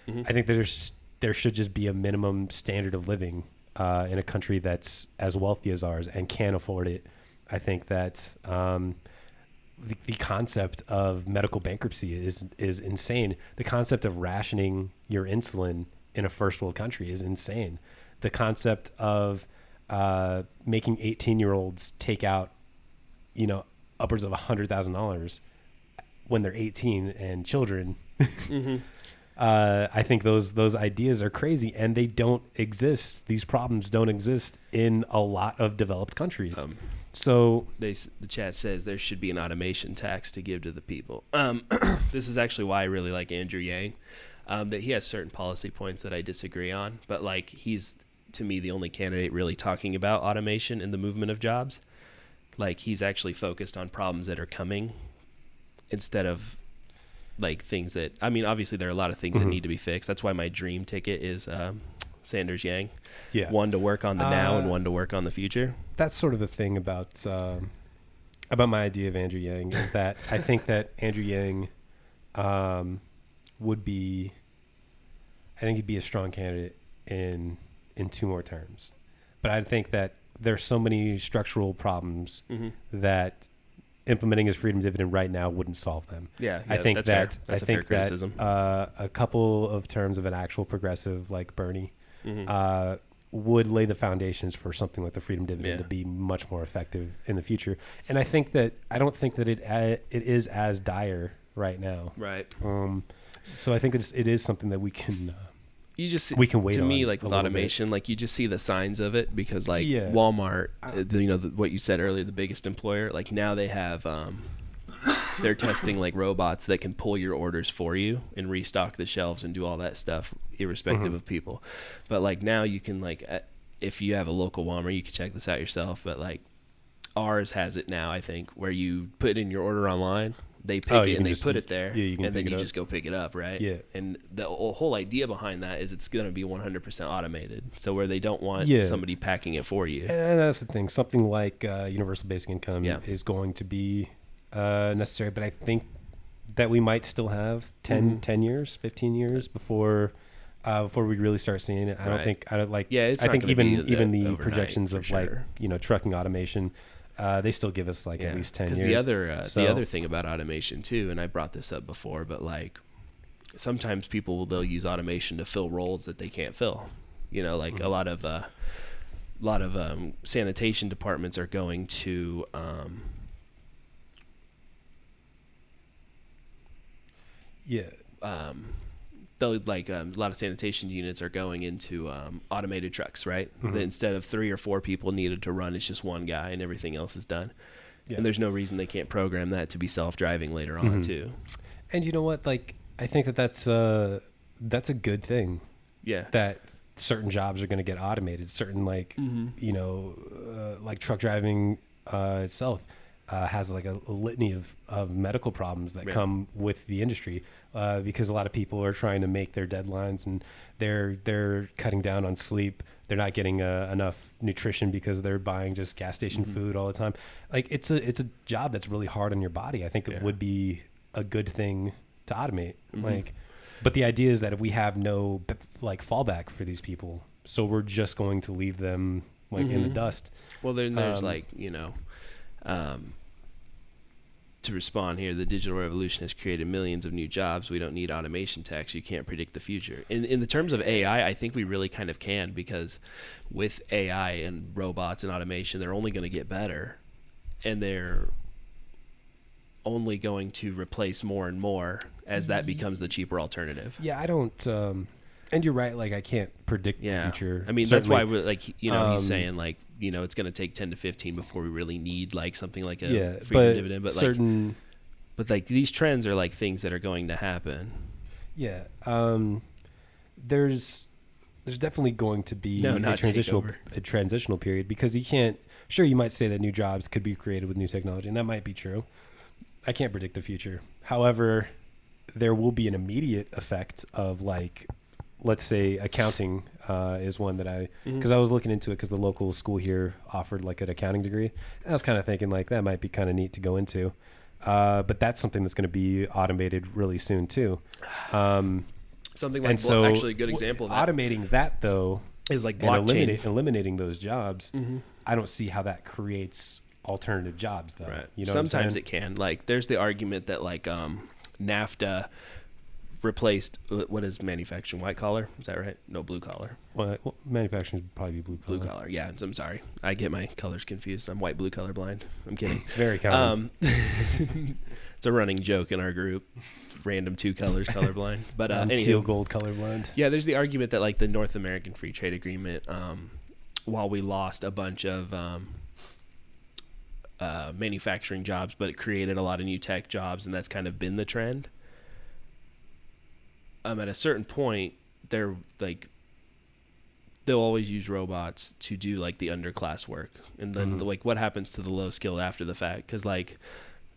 [SPEAKER 2] think there should just be a minimum standard of living in a country that's as wealthy as ours and can afford it. I think that the concept of medical bankruptcy is insane. The concept of rationing your insulin in a first world country is insane. The concept of making 18-year-olds take out, upwards of $100,000 when they're 18 and children. I think those ideas are crazy, and they don't exist. These problems don't exist in a lot of developed countries. So
[SPEAKER 1] the chat says there should be an automation tax to give to the people. This is actually why I really like Andrew Yang. That he has certain policy points that I disagree on, but like he's, to me, the only candidate really talking about automation and the movement of jobs. Like he's actually focused on problems that are coming instead of like things that, I mean, obviously there are a lot of things that need to be fixed. That's why my dream ticket is Sanders Yang. Yeah. One to work on the now and one to work on the future.
[SPEAKER 2] That's sort of the thing about my idea of Andrew Yang is that I think that Andrew Yang would be, I think he'd be a strong candidate in 2 more terms. But I think that there's so many structural problems that implementing his freedom dividend right now wouldn't solve them.
[SPEAKER 1] Yeah,
[SPEAKER 2] I think
[SPEAKER 1] that's fair. That's a fair criticism.
[SPEAKER 2] A couple of terms of an actual progressive like Bernie would lay the foundations for something like the freedom dividend to be much more effective in the future. And I don't think that it is as dire right now.
[SPEAKER 1] Right.
[SPEAKER 2] So I think it is something that we can.
[SPEAKER 1] We can wait. To me, like with automation, like you just see the signs of it because, like Walmart, what you said earlier, the biggest employer, like now they have, they're testing like robots that can pull your orders for you and restock the shelves and do all that stuff, irrespective of people. But like now you can like, if you have a local Walmart, you can check this out yourself. But like ours has it now, I think, where you put in your order online. They pick it and they put it there, and then you just go pick it up, right? Yeah. And the whole idea behind that is it's going to be 100% automated, so where they don't want somebody packing it for you.
[SPEAKER 2] And that's the thing. Something like universal basic income is going to be necessary, but I think that we might still have 10 years, 15 years before we really start seeing it. I think even the projections of like trucking automation. They still give us like at least 10 years.
[SPEAKER 1] Because the other thing about automation too, and I brought this up before, but like sometimes they'll use automation to fill roles that they can't fill. Like a lot of sanitation departments are going to they'll like a lot of sanitation units are going into automated trucks, right? Instead of 3 or 4 people needed to run, it's just one guy and everything else is done. And there's no reason they can't program that to be self-driving later on too.
[SPEAKER 2] And you know what? Like I think that's a good thing. Yeah. That certain jobs are going to get automated. Certain like like truck driving itself has like a litany of medical problems that come with the industry. Because a lot of people are trying to make their deadlines and they're cutting down on sleep. They're not getting enough nutrition because they're buying just gas station food all the time. Like it's a job that's really hard on your body. I think it would be a good thing to automate. But the idea is that if we have no like fallback for these people, so we're just going to leave them like in the dust.
[SPEAKER 1] Well, then there's to respond here, the digital revolution has created millions of new jobs. We don't need automation tax. You can't predict the future. In the terms of AI, I think we really kind of can, because with AI and robots and automation, they're only going to get better, and they're only going to replace more and more as that becomes the cheaper alternative.
[SPEAKER 2] Yeah, I don't. And you're right. Like I can't predict the future.
[SPEAKER 1] I mean, certainly. That's why he's saying like, it's going to take 10 to 15 before we really need like something like a freedom dividend. But but like these trends are like things that are going to happen.
[SPEAKER 2] Yeah. There's definitely going to be a transitional period, because you can't. Sure, you might say that new jobs could be created with new technology, and that might be true. predict the future. However, there will be an immediate effect of like, let's say accounting is one that because I was looking into it because the local school here offered like an accounting degree. And I was kind of thinking like that might be kind of neat to go into. But that's something that's going to be automated really soon too.
[SPEAKER 1] Something like, well, actually a good example of that.
[SPEAKER 2] Automating that though
[SPEAKER 1] is like blockchain.
[SPEAKER 2] And eliminating those jobs. I don't see how that creates alternative jobs though.
[SPEAKER 1] Right.
[SPEAKER 2] You know,
[SPEAKER 1] sometimes it can. Like there's the argument that like NAFTA replaced what is manufacturing, white collar, is that right? No, blue collar.
[SPEAKER 2] Well, manufacturing would probably be blue collar.
[SPEAKER 1] Blue collar, yeah. I'm sorry, I get my colors confused. I'm white, blue color blind. I'm kidding.
[SPEAKER 2] Very common.
[SPEAKER 1] It's a running joke in our group. Random 2 colors colorblind. But
[SPEAKER 2] teal gold colorblind.
[SPEAKER 1] Yeah, there's the argument that like the North American Free Trade Agreement, while we lost a bunch of manufacturing jobs, but it created a lot of new tech jobs, and that's kind of been the trend. At a certain point, they'll always use robots to do like the underclass work, and then like what happens to the low skilled after the fact? Because like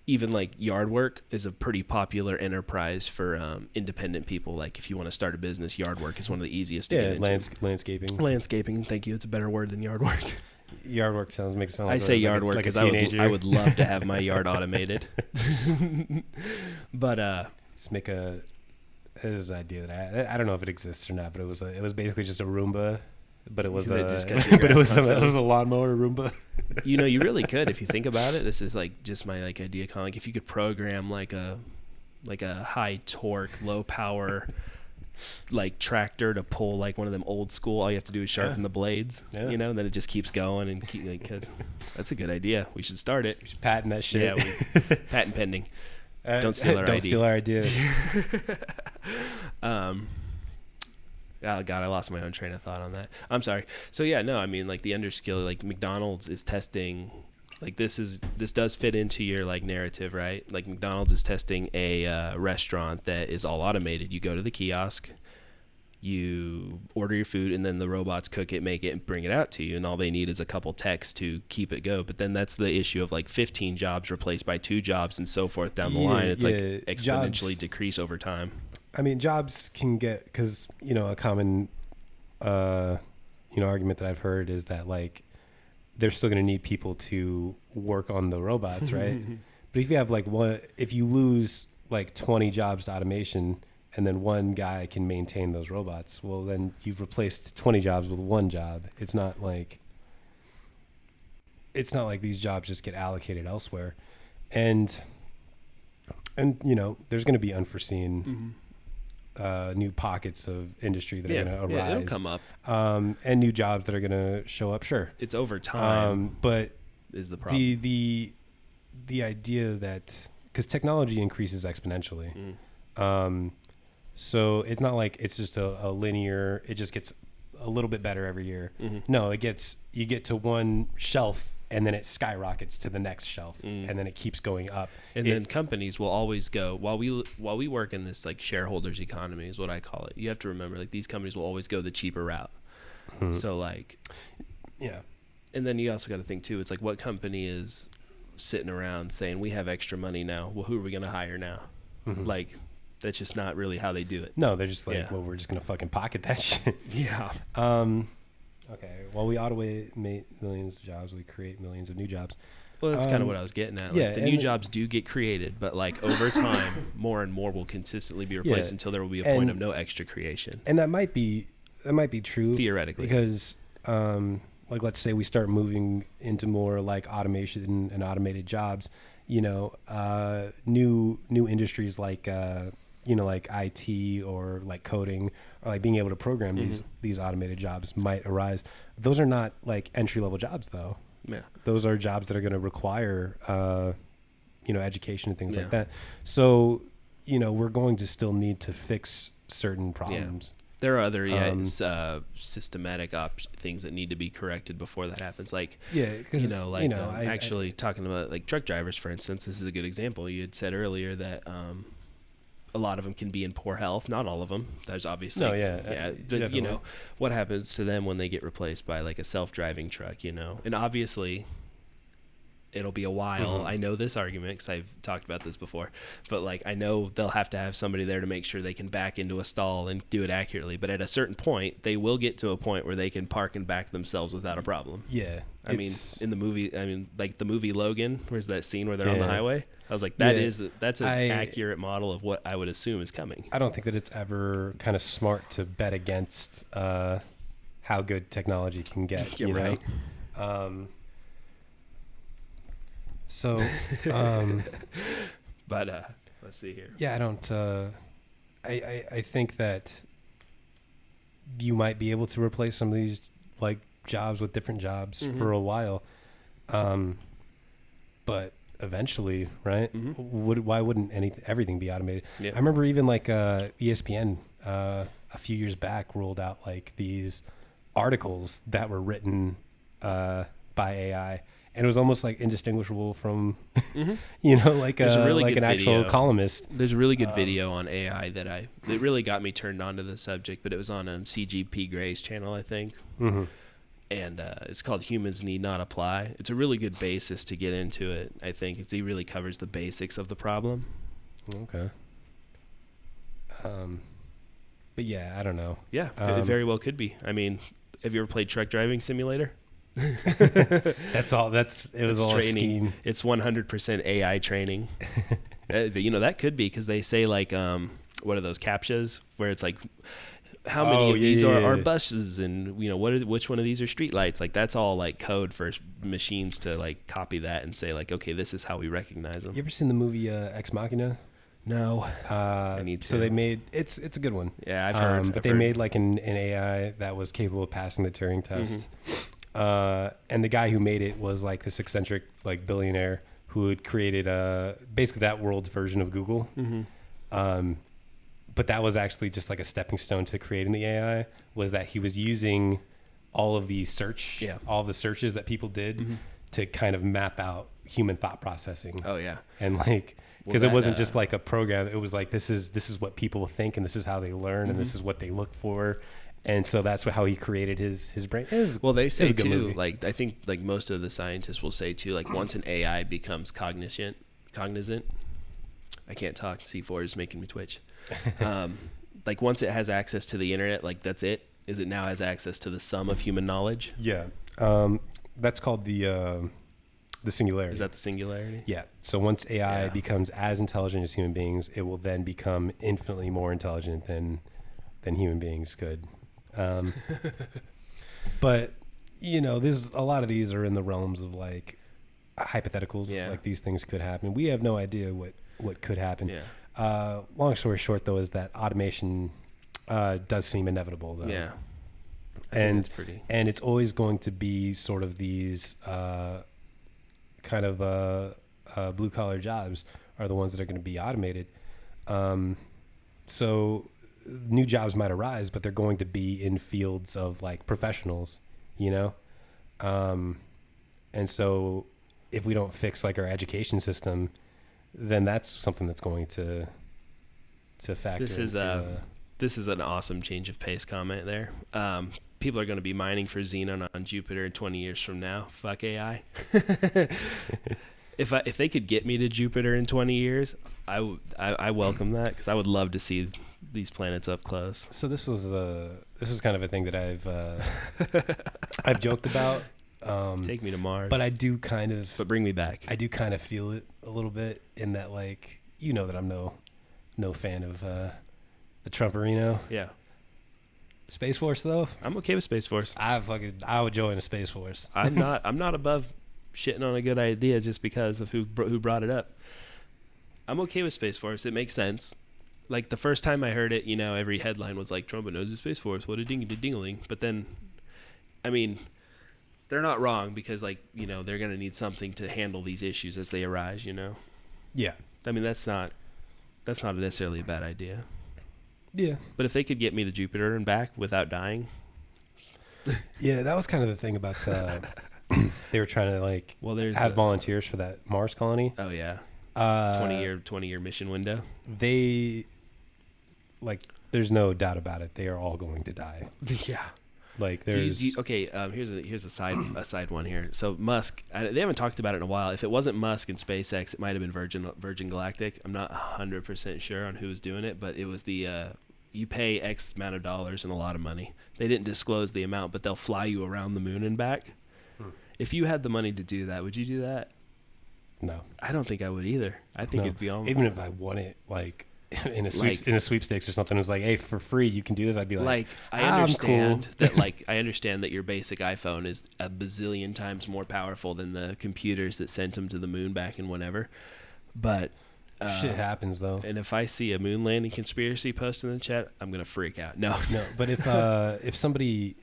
[SPEAKER 1] even like yard work is a pretty popular enterprise for independent people. Like if you want to start a business, yard work is one of the easiest to get into. Landscaping. Thank you. It's a better word than yard work.
[SPEAKER 2] Yard work makes it sound.
[SPEAKER 1] I say yard work because I would love to have my yard automated. But
[SPEAKER 2] just make there's an idea that I don't know if it exists or not, but it was basically just a Roomba, but it was a lawnmower Roomba.
[SPEAKER 1] You know, you really could if you think about it. This is like just my like idea, kind of like if you could program like a high torque, low power like tractor to pull like one of them old school. All you have to do is sharpen the blades, you know, and then it just keeps going and keep like. That's a good idea. We should start it.
[SPEAKER 2] We should patent that shit.
[SPEAKER 1] Yeah, patent pending. Don't steal our idea.
[SPEAKER 2] Don't steal our idea.
[SPEAKER 1] Oh God, I lost my own train of thought on that. I'm sorry. So yeah, no, I mean like the underskill, like McDonald's is testing, like this does fit into your like narrative, right? Like McDonald's is testing a restaurant that is all automated. You go to the kiosk, you order your food, and then the robots cook it, make it, and bring it out to you. And all they need is a couple techs to keep it go. But then that's the issue of like 15 jobs replaced by 2 jobs and so forth down the line. It's like exponentially decrease over time.
[SPEAKER 2] I mean, jobs can get, because, you know, a common, argument that I've heard is that like they're still going to need people to work on the robots, right? But if you have like if you lose like 20 jobs to automation, and then one guy can maintain those robots, well, then you've replaced 20 jobs with one job. It's not like these jobs just get allocated elsewhere. And you know, there's going to be unforeseen new pockets of industry that are going to arise.
[SPEAKER 1] Yeah, it'll come up.
[SPEAKER 2] And new jobs that are going to show up, sure.
[SPEAKER 1] It's over time.
[SPEAKER 2] But
[SPEAKER 1] is the problem.
[SPEAKER 2] The idea that, because technology increases exponentially. So it's not like it's just a linear, it just gets a little bit better every year. No, you get to one shelf and then it skyrockets to the next shelf and then it keeps going up.
[SPEAKER 1] And then companies will always go, while we work in this like shareholders economy is what I call it. You have to remember like these companies will always go the cheaper route. So like,
[SPEAKER 2] yeah.
[SPEAKER 1] And then you also got to think too, it's like what company is sitting around saying we have extra money now. Well, who are we going to hire now? Like, that's just not really how they do it.
[SPEAKER 2] No, they're just like, well, we're just going to fucking pocket that shit.
[SPEAKER 1] Yeah.
[SPEAKER 2] Okay. Well, we automate millions of jobs. We create millions of new jobs.
[SPEAKER 1] Well, that's kind of what I was getting at. Like, the new jobs do get created, but like over time, more and more will consistently be replaced until there will be a point of no extra creation.
[SPEAKER 2] And that might be true
[SPEAKER 1] theoretically,
[SPEAKER 2] because like let's say we start moving into more like automation and automated jobs. You know, new industries like like IT or like coding or like being able to program these automated jobs might arise. Those are not like entry level jobs though.
[SPEAKER 1] Yeah.
[SPEAKER 2] Those are jobs that are going to require education and things like that. So, we're going to still need to fix certain problems.
[SPEAKER 1] There are other systematic things that need to be corrected before that happens. Like, talking about like truck drivers, for instance, this is a good example. You had said earlier that a lot of them can be in poor health. Not all of them. There's obviously, but
[SPEAKER 2] definitely.
[SPEAKER 1] What happens to them when they get replaced by like a self-driving truck, and obviously it'll be a while.
[SPEAKER 2] Mhm.
[SPEAKER 1] I know this argument because I've talked about this before, but like I know they'll have to have somebody there to make sure they can back into a stall and do it accurately. But at a certain point, they will get to a point where they can park and back themselves without a problem.
[SPEAKER 2] Yeah.
[SPEAKER 1] I mean, in the movie, like the movie Logan, where's that scene where they're on the highway? I was like, that's an accurate model of what I would assume is coming. I
[SPEAKER 2] don't think that it's ever kind of smart to bet against how good technology can get.
[SPEAKER 1] You're right. But let's see here.
[SPEAKER 2] Yeah, I don't. I think that you might be able to replace some of these like jobs with different jobs for a while, but eventually, right? Why wouldn't everything be automated?
[SPEAKER 1] Yeah.
[SPEAKER 2] I remember even like ESPN a few years back rolled out like these articles that were written by AI. And it was almost like indistinguishable from, like an actual columnist.
[SPEAKER 1] There's a really good video on AI that really got me turned on to the subject, but it was on CGP Gray's channel, I think. And it's called Humans Need Not Apply. It's a really good basis to get into it. I think he really covers the basics of the problem.
[SPEAKER 2] Okay. But yeah, I don't know.
[SPEAKER 1] Yeah, it very well could be. I mean, have you ever played Truck Driving Simulator?
[SPEAKER 2] It was all training.
[SPEAKER 1] It's 100% AI training. That could be because they say like what are those CAPTCHAs where it's like how many of these are buses and which one of these are street lights. Like that's all like code for machines to like copy that and say like, okay, this is how we recognize them.
[SPEAKER 2] You ever seen the movie Ex Machina?
[SPEAKER 1] No. I need to.
[SPEAKER 2] So they made it's a good one.
[SPEAKER 1] Yeah, I've heard.
[SPEAKER 2] But they made like an AI that was capable of passing the Turing test. And the guy who made it was like this eccentric like billionaire who had created basically that world's version of Google. But that was actually just like a stepping stone to creating the AI, was that he was using all of the searches that people did to kind of map out human thought processing.
[SPEAKER 1] Oh yeah.
[SPEAKER 2] And like, because it wasn't just like a program, it was like this is what people think and this is how they learn and this is what they look for. And so that's how he created his brain.
[SPEAKER 1] Well, they say too, like I think like most of the scientists will say too, like once an AI becomes cognizant, I can't talk. C4 is making me twitch. Like once it has access to the internet, like that's it. Is it now has access to the sum of human knowledge?
[SPEAKER 2] Yeah, that's called the singularity.
[SPEAKER 1] Is that the singularity?
[SPEAKER 2] Yeah. So once AI becomes as intelligent as human beings, it will then become infinitely more intelligent than human beings could. But there's a lot of these are in the realms of like hypotheticals. Like these things could happen. We have no idea what could happen. Long story short though is that automation does seem inevitable though. And it's always going to be sort of these kind of blue collar jobs are the ones that are going to be automated. So new jobs might arise, but they're going to be in fields of like professionals, and so if we don't fix like our education system, then that's something that's going to factor.
[SPEAKER 1] This is an awesome change of pace comment there. People are going to be mining for xenon on Jupiter in 20 years from now. Fuck AI. If they could get me to Jupiter in 20 years, I welcome that because I would love to see these planets up close.
[SPEAKER 2] So this was kind of a thing that I've joked about.
[SPEAKER 1] Take me to Mars.
[SPEAKER 2] But I do kind of.
[SPEAKER 1] But bring me back.
[SPEAKER 2] I do kind of feel it a little bit in that like that I'm no fan of the Trumperino.
[SPEAKER 1] Yeah.
[SPEAKER 2] Space Force though.
[SPEAKER 1] I'm okay with Space Force.
[SPEAKER 2] I would join a Space Force.
[SPEAKER 1] I'm not above shitting on a good idea just because of who brought it up. I'm okay with Space Force. It makes sense. Like the first time I heard it, every headline was like Trump knows the Space Force. What a ding-a-ding-a-ling. But then, I mean, they're not wrong because like, they're going to need something to handle these issues as they arise,
[SPEAKER 2] Yeah.
[SPEAKER 1] I mean, that's not necessarily a bad idea.
[SPEAKER 2] Yeah.
[SPEAKER 1] But if they could get me to Jupiter and back without dying.
[SPEAKER 2] Yeah, that was kind of the thing about they were trying to like have volunteers for that Mars colony.
[SPEAKER 1] Oh yeah. 20-year mission window.
[SPEAKER 2] They there's no doubt about it. They are all going to die.
[SPEAKER 1] Yeah.
[SPEAKER 2] Like there's
[SPEAKER 1] okay. Here's a side one here. So Musk, they haven't talked about it in a while. If it wasn't Musk and SpaceX, it might have been Virgin Galactic. I'm not 100% sure on who was doing it, but it was the you pay X amount of dollars and a lot of money. They didn't disclose the amount, but they'll fly you around the moon and back. If you had the money to do that, would you do that?
[SPEAKER 2] No,
[SPEAKER 1] I don't think I would either. I think it'd be almost,
[SPEAKER 2] even if I won it, like in a sweepstakes or something, it was like, hey, for free you can do this. I'd be like,
[SPEAKER 1] I understand that. Like, I understand that your basic iPhone is a bazillion times more powerful than the computers that sent them to the moon back in whenever. But
[SPEAKER 2] shit happens though.
[SPEAKER 1] And if I see a moon landing conspiracy post in the chat, I'm gonna freak out. No.
[SPEAKER 2] But if somebody,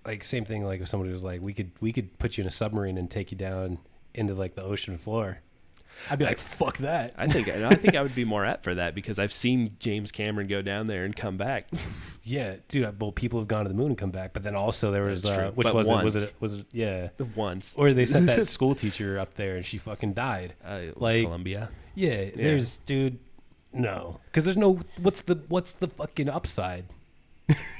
[SPEAKER 2] like, same thing, like if somebody was like, we could put you in a submarine and take you down into like the ocean floor, I'd be like, fuck that.
[SPEAKER 1] I think I would be more apt for that because I've seen James Cameron go down there and come back.
[SPEAKER 2] Yeah, dude. Well, people have gone to the moon and come back, but then also there was which
[SPEAKER 1] but
[SPEAKER 2] was
[SPEAKER 1] once.
[SPEAKER 2] it? Was it? Yeah,
[SPEAKER 1] once.
[SPEAKER 2] Or they sent that school teacher up there and she fucking died. Like
[SPEAKER 1] Columbia.
[SPEAKER 2] Yeah, there's dude. No, because there's no. What's the fucking upside?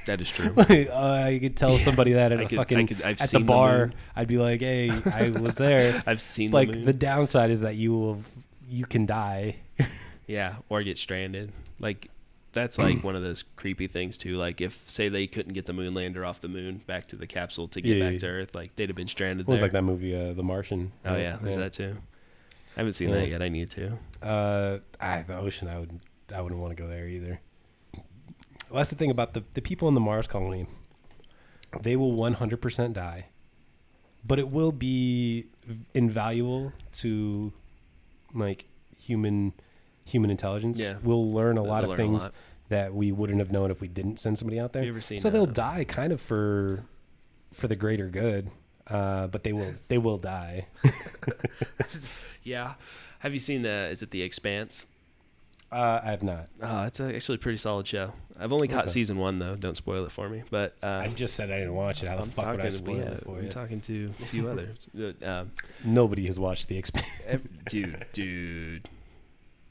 [SPEAKER 1] That is true.
[SPEAKER 2] I could tell somebody that at at the bar. I'd be like, "Hey, I was there."
[SPEAKER 1] I've seen
[SPEAKER 2] like
[SPEAKER 1] the moon.
[SPEAKER 2] The downside is that you can die.
[SPEAKER 1] Yeah, or get stranded. Like that's like one of those creepy things too. Like if say they couldn't get the moon lander off the moon back to the capsule to get back to Earth, like they'd have been stranded there.
[SPEAKER 2] It was like that movie, The Martian.
[SPEAKER 1] Oh yeah, there's that too. I haven't seen that yet. I need to.
[SPEAKER 2] The ocean, I wouldn't want to go there either. Well, that's the thing about the people in the Mars colony. They will 100% die, but it will be invaluable to like human intelligence.
[SPEAKER 1] Yeah.
[SPEAKER 2] We'll learn a lot of things that we wouldn't have known if we didn't send somebody out there.
[SPEAKER 1] You ever seen
[SPEAKER 2] so they'll die kind of for the greater good, but they will die.
[SPEAKER 1] Yeah. Have you seen is it The Expanse?
[SPEAKER 2] I have not.
[SPEAKER 1] Oh, it's actually a pretty solid show. I've only caught season 1 though. Don't spoil it for me. But
[SPEAKER 2] I just said I didn't watch it. How the fuck would I spoil it for you?
[SPEAKER 1] I'm talking to a few others.
[SPEAKER 2] Nobody has watched The Expanse.
[SPEAKER 1] Dude,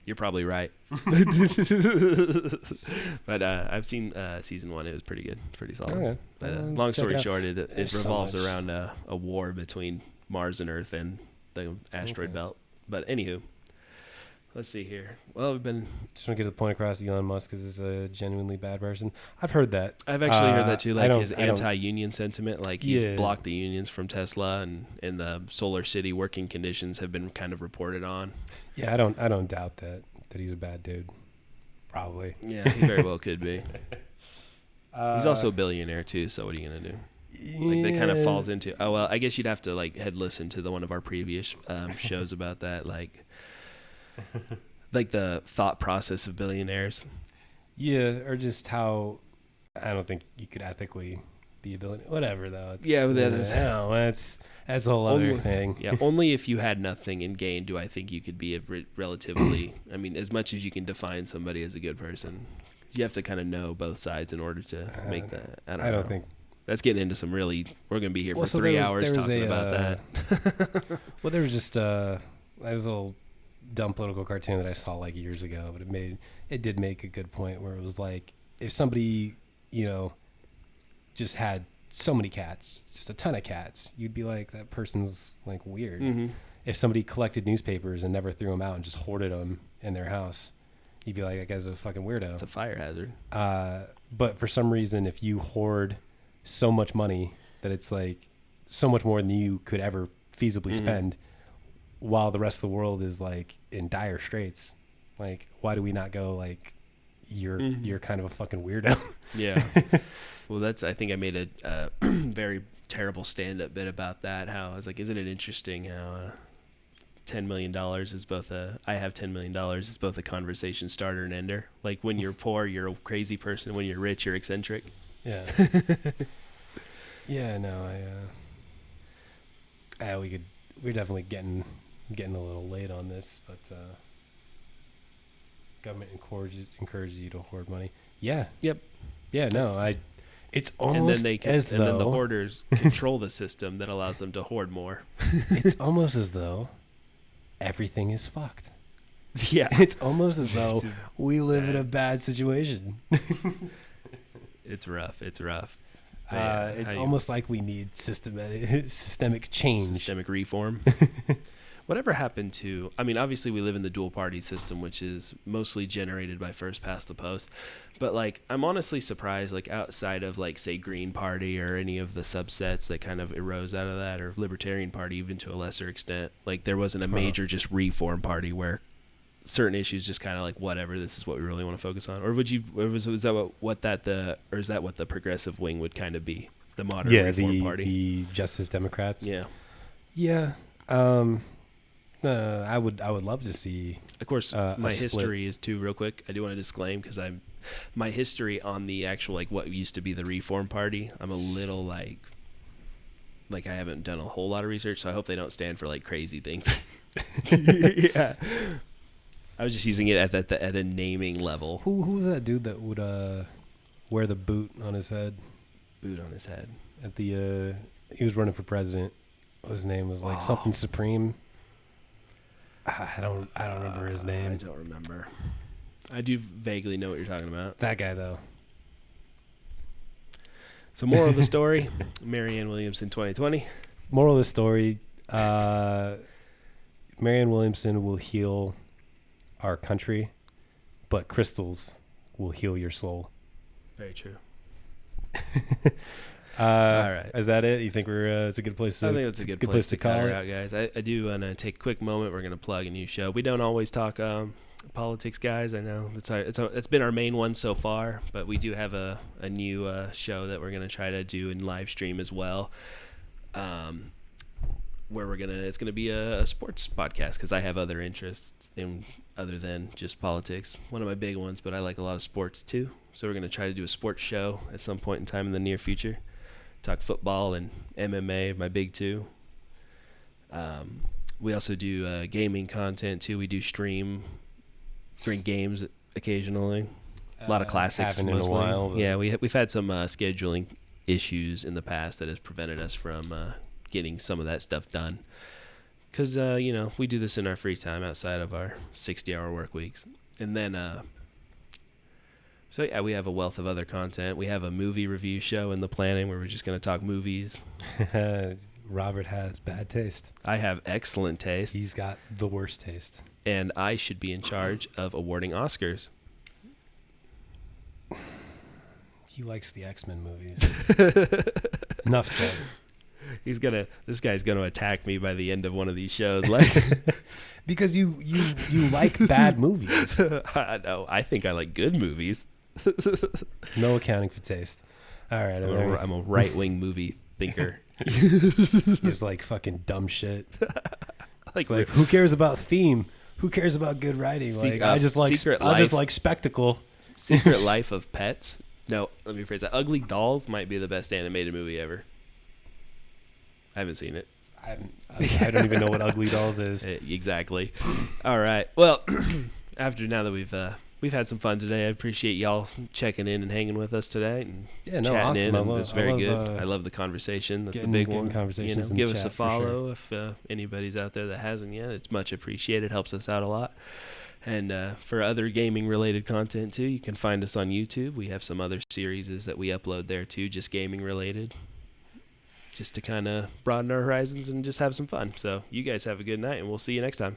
[SPEAKER 1] you're probably right. But I've seen season 1. It was pretty good, pretty solid.
[SPEAKER 2] Okay.
[SPEAKER 1] But, long story short, it revolves around a war between Mars and Earth and the asteroid belt. But anywho. Let's see here. Well, we've been...
[SPEAKER 2] Just want to get the point across. Elon Musk is a genuinely bad person. I've heard that.
[SPEAKER 1] I've actually heard that too. Like his anti-union sentiment. Like he's blocked the unions from Tesla, and the Solar City working conditions have been kind of reported on.
[SPEAKER 2] Yeah, I don't doubt that he's a bad dude. Probably.
[SPEAKER 1] Yeah, he very well could be. He's also a billionaire too. So what are you gonna do? Like that kind of falls into. Oh well, I guess you'd have to like listen to one of our previous shows about that. Like the thought process of billionaires.
[SPEAKER 2] Yeah, or just how I don't think you could ethically be a billionaire. Whatever, though. That's a whole other thing.
[SPEAKER 1] Yeah, only if you had nothing in gain do I think you could be a relatively. I mean, as much as you can define somebody as a good person, you have to kind of know both sides in order to make that. I don't think. That's getting into some really. We're gonna be here for 3 hours talking about that.
[SPEAKER 2] Well, there was just there was a little dumb political cartoon that I saw like years ago, but it did make a good point where it was like if somebody just had so many cats, just a ton of cats, you'd be like, that person's like weird. Mm-hmm. If somebody collected newspapers and never threw them out and just hoarded them in their house, you'd be like, that guy's a fucking weirdo.
[SPEAKER 1] It's a fire hazard.
[SPEAKER 2] But for some reason, if you hoard so much money that it's like so much more than you could ever feasibly spend, while the rest of the world is like in dire straits, like why do we not go like you're kind of a fucking weirdo? Yeah.
[SPEAKER 1] Well, I think I made a very terrible stand-up bit about that. How I was like, isn't it interesting how $10 million is both I have $10 million is both a conversation starter and ender. Like when you're poor, you're a crazy person. When you're rich, you're eccentric.
[SPEAKER 2] Yeah. Yeah. No, we're definitely getting a little late on this, but government encourages you to hoard money. Yeah.
[SPEAKER 1] Yep.
[SPEAKER 2] Yeah. No, it's almost
[SPEAKER 1] and then the hoarders control the system that allows them to hoard more.
[SPEAKER 2] It's almost as though everything is fucked.
[SPEAKER 1] Yeah.
[SPEAKER 2] It's almost as though we live in a bad situation.
[SPEAKER 1] It's rough.
[SPEAKER 2] It's almost like we need systemic change.
[SPEAKER 1] Systemic reform. Whatever happened to, I mean, obviously we live in the dual party system, which is mostly generated by first past the post. But like, I'm honestly surprised, like outside of like, say, Green Party or any of the subsets that kind of arose out of that, or Libertarian Party, even to a lesser extent, like there wasn't a major just reform party where certain issues just kind of like, whatever, this is what we really want to focus on. Or would you, or was that or is that what the progressive wing would kind of be? The modern reform party?
[SPEAKER 2] The Justice Democrats?
[SPEAKER 1] Yeah.
[SPEAKER 2] Yeah. I would love to see.
[SPEAKER 1] Of course, my history is too. Real quick, I do want to disclaim because my history on the actual like what used to be the Reform Party. I'm a little like I haven't done a whole lot of research, so I hope they don't stand for like crazy things. Yeah, I was just using it at a naming level.
[SPEAKER 2] Who's that dude that would wear the boot on his head?
[SPEAKER 1] Boot on his head.
[SPEAKER 2] At the he was running for president. His name was like something Supreme. I don't remember his name.
[SPEAKER 1] I don't remember. I do vaguely know what you're talking about.
[SPEAKER 2] That guy, though.
[SPEAKER 1] So moral of the story, Marianne Williamson 2020.
[SPEAKER 2] Moral of the story, Marianne Williamson will heal our country, but crystals will heal your soul.
[SPEAKER 1] Very true.
[SPEAKER 2] All right. Is that it? You think it's a good place to?
[SPEAKER 1] I think it's a good place to call it out, guys. I do want to take a quick moment. We're going to plug a new show. We don't always talk politics, guys. I know it's been our main one so far, but we do have a new show that we're going to try to do in live stream as well. Where it's gonna be a sports podcast because I have other interests in other than just politics. One of my big ones, but I like a lot of sports too. So we're gonna try to do a sports show at some point in time in the near future. Talk football and MMA, my big two. We also do gaming content too. We do bring games occasionally. A lot of classics
[SPEAKER 2] haven't
[SPEAKER 1] mostly.
[SPEAKER 2] In a while,
[SPEAKER 1] yeah, we've had some scheduling issues in the past that has prevented us from getting some of that stuff done. Because, we do this in our free time outside of our 60-hour work weeks. And then, we have a wealth of other content. We have a movie review show in the planning where we're just going to talk movies.
[SPEAKER 2] Robert has bad taste.
[SPEAKER 1] I have excellent taste.
[SPEAKER 2] He's got the worst taste.
[SPEAKER 1] And I should be in charge of awarding Oscars.
[SPEAKER 2] He likes the X-Men movies. Enough said.
[SPEAKER 1] This guy's gonna attack me by the end of one of these shows, like
[SPEAKER 2] because you like bad movies.
[SPEAKER 1] I know. I think I like good movies.
[SPEAKER 2] No accounting for taste. All right,
[SPEAKER 1] I'm a right-wing movie thinker.
[SPEAKER 2] It's like fucking dumb shit. like who cares about theme? Who cares about good writing? I just like spectacle.
[SPEAKER 1] Secret Life of Pets. No, let me rephrase that. Ugly Dolls might be the best animated movie ever. I haven't seen it.
[SPEAKER 2] I don't even know what Ugly Dolls is.
[SPEAKER 1] Exactly. All right. Well, now that we've had some fun today, I appreciate y'all checking in and hanging with us today and chatting
[SPEAKER 2] awesome.
[SPEAKER 1] in. It was very good. I love the conversation. That's the big one. Give us a follow if anybody's out there that hasn't yet. It's much appreciated. Helps us out a lot. And for other gaming-related content, too, you can find us on YouTube. We have some other series that we upload there, too, just gaming-related, just to kind of broaden our horizons and just have some fun. So you guys have a good night, and we'll see you next time.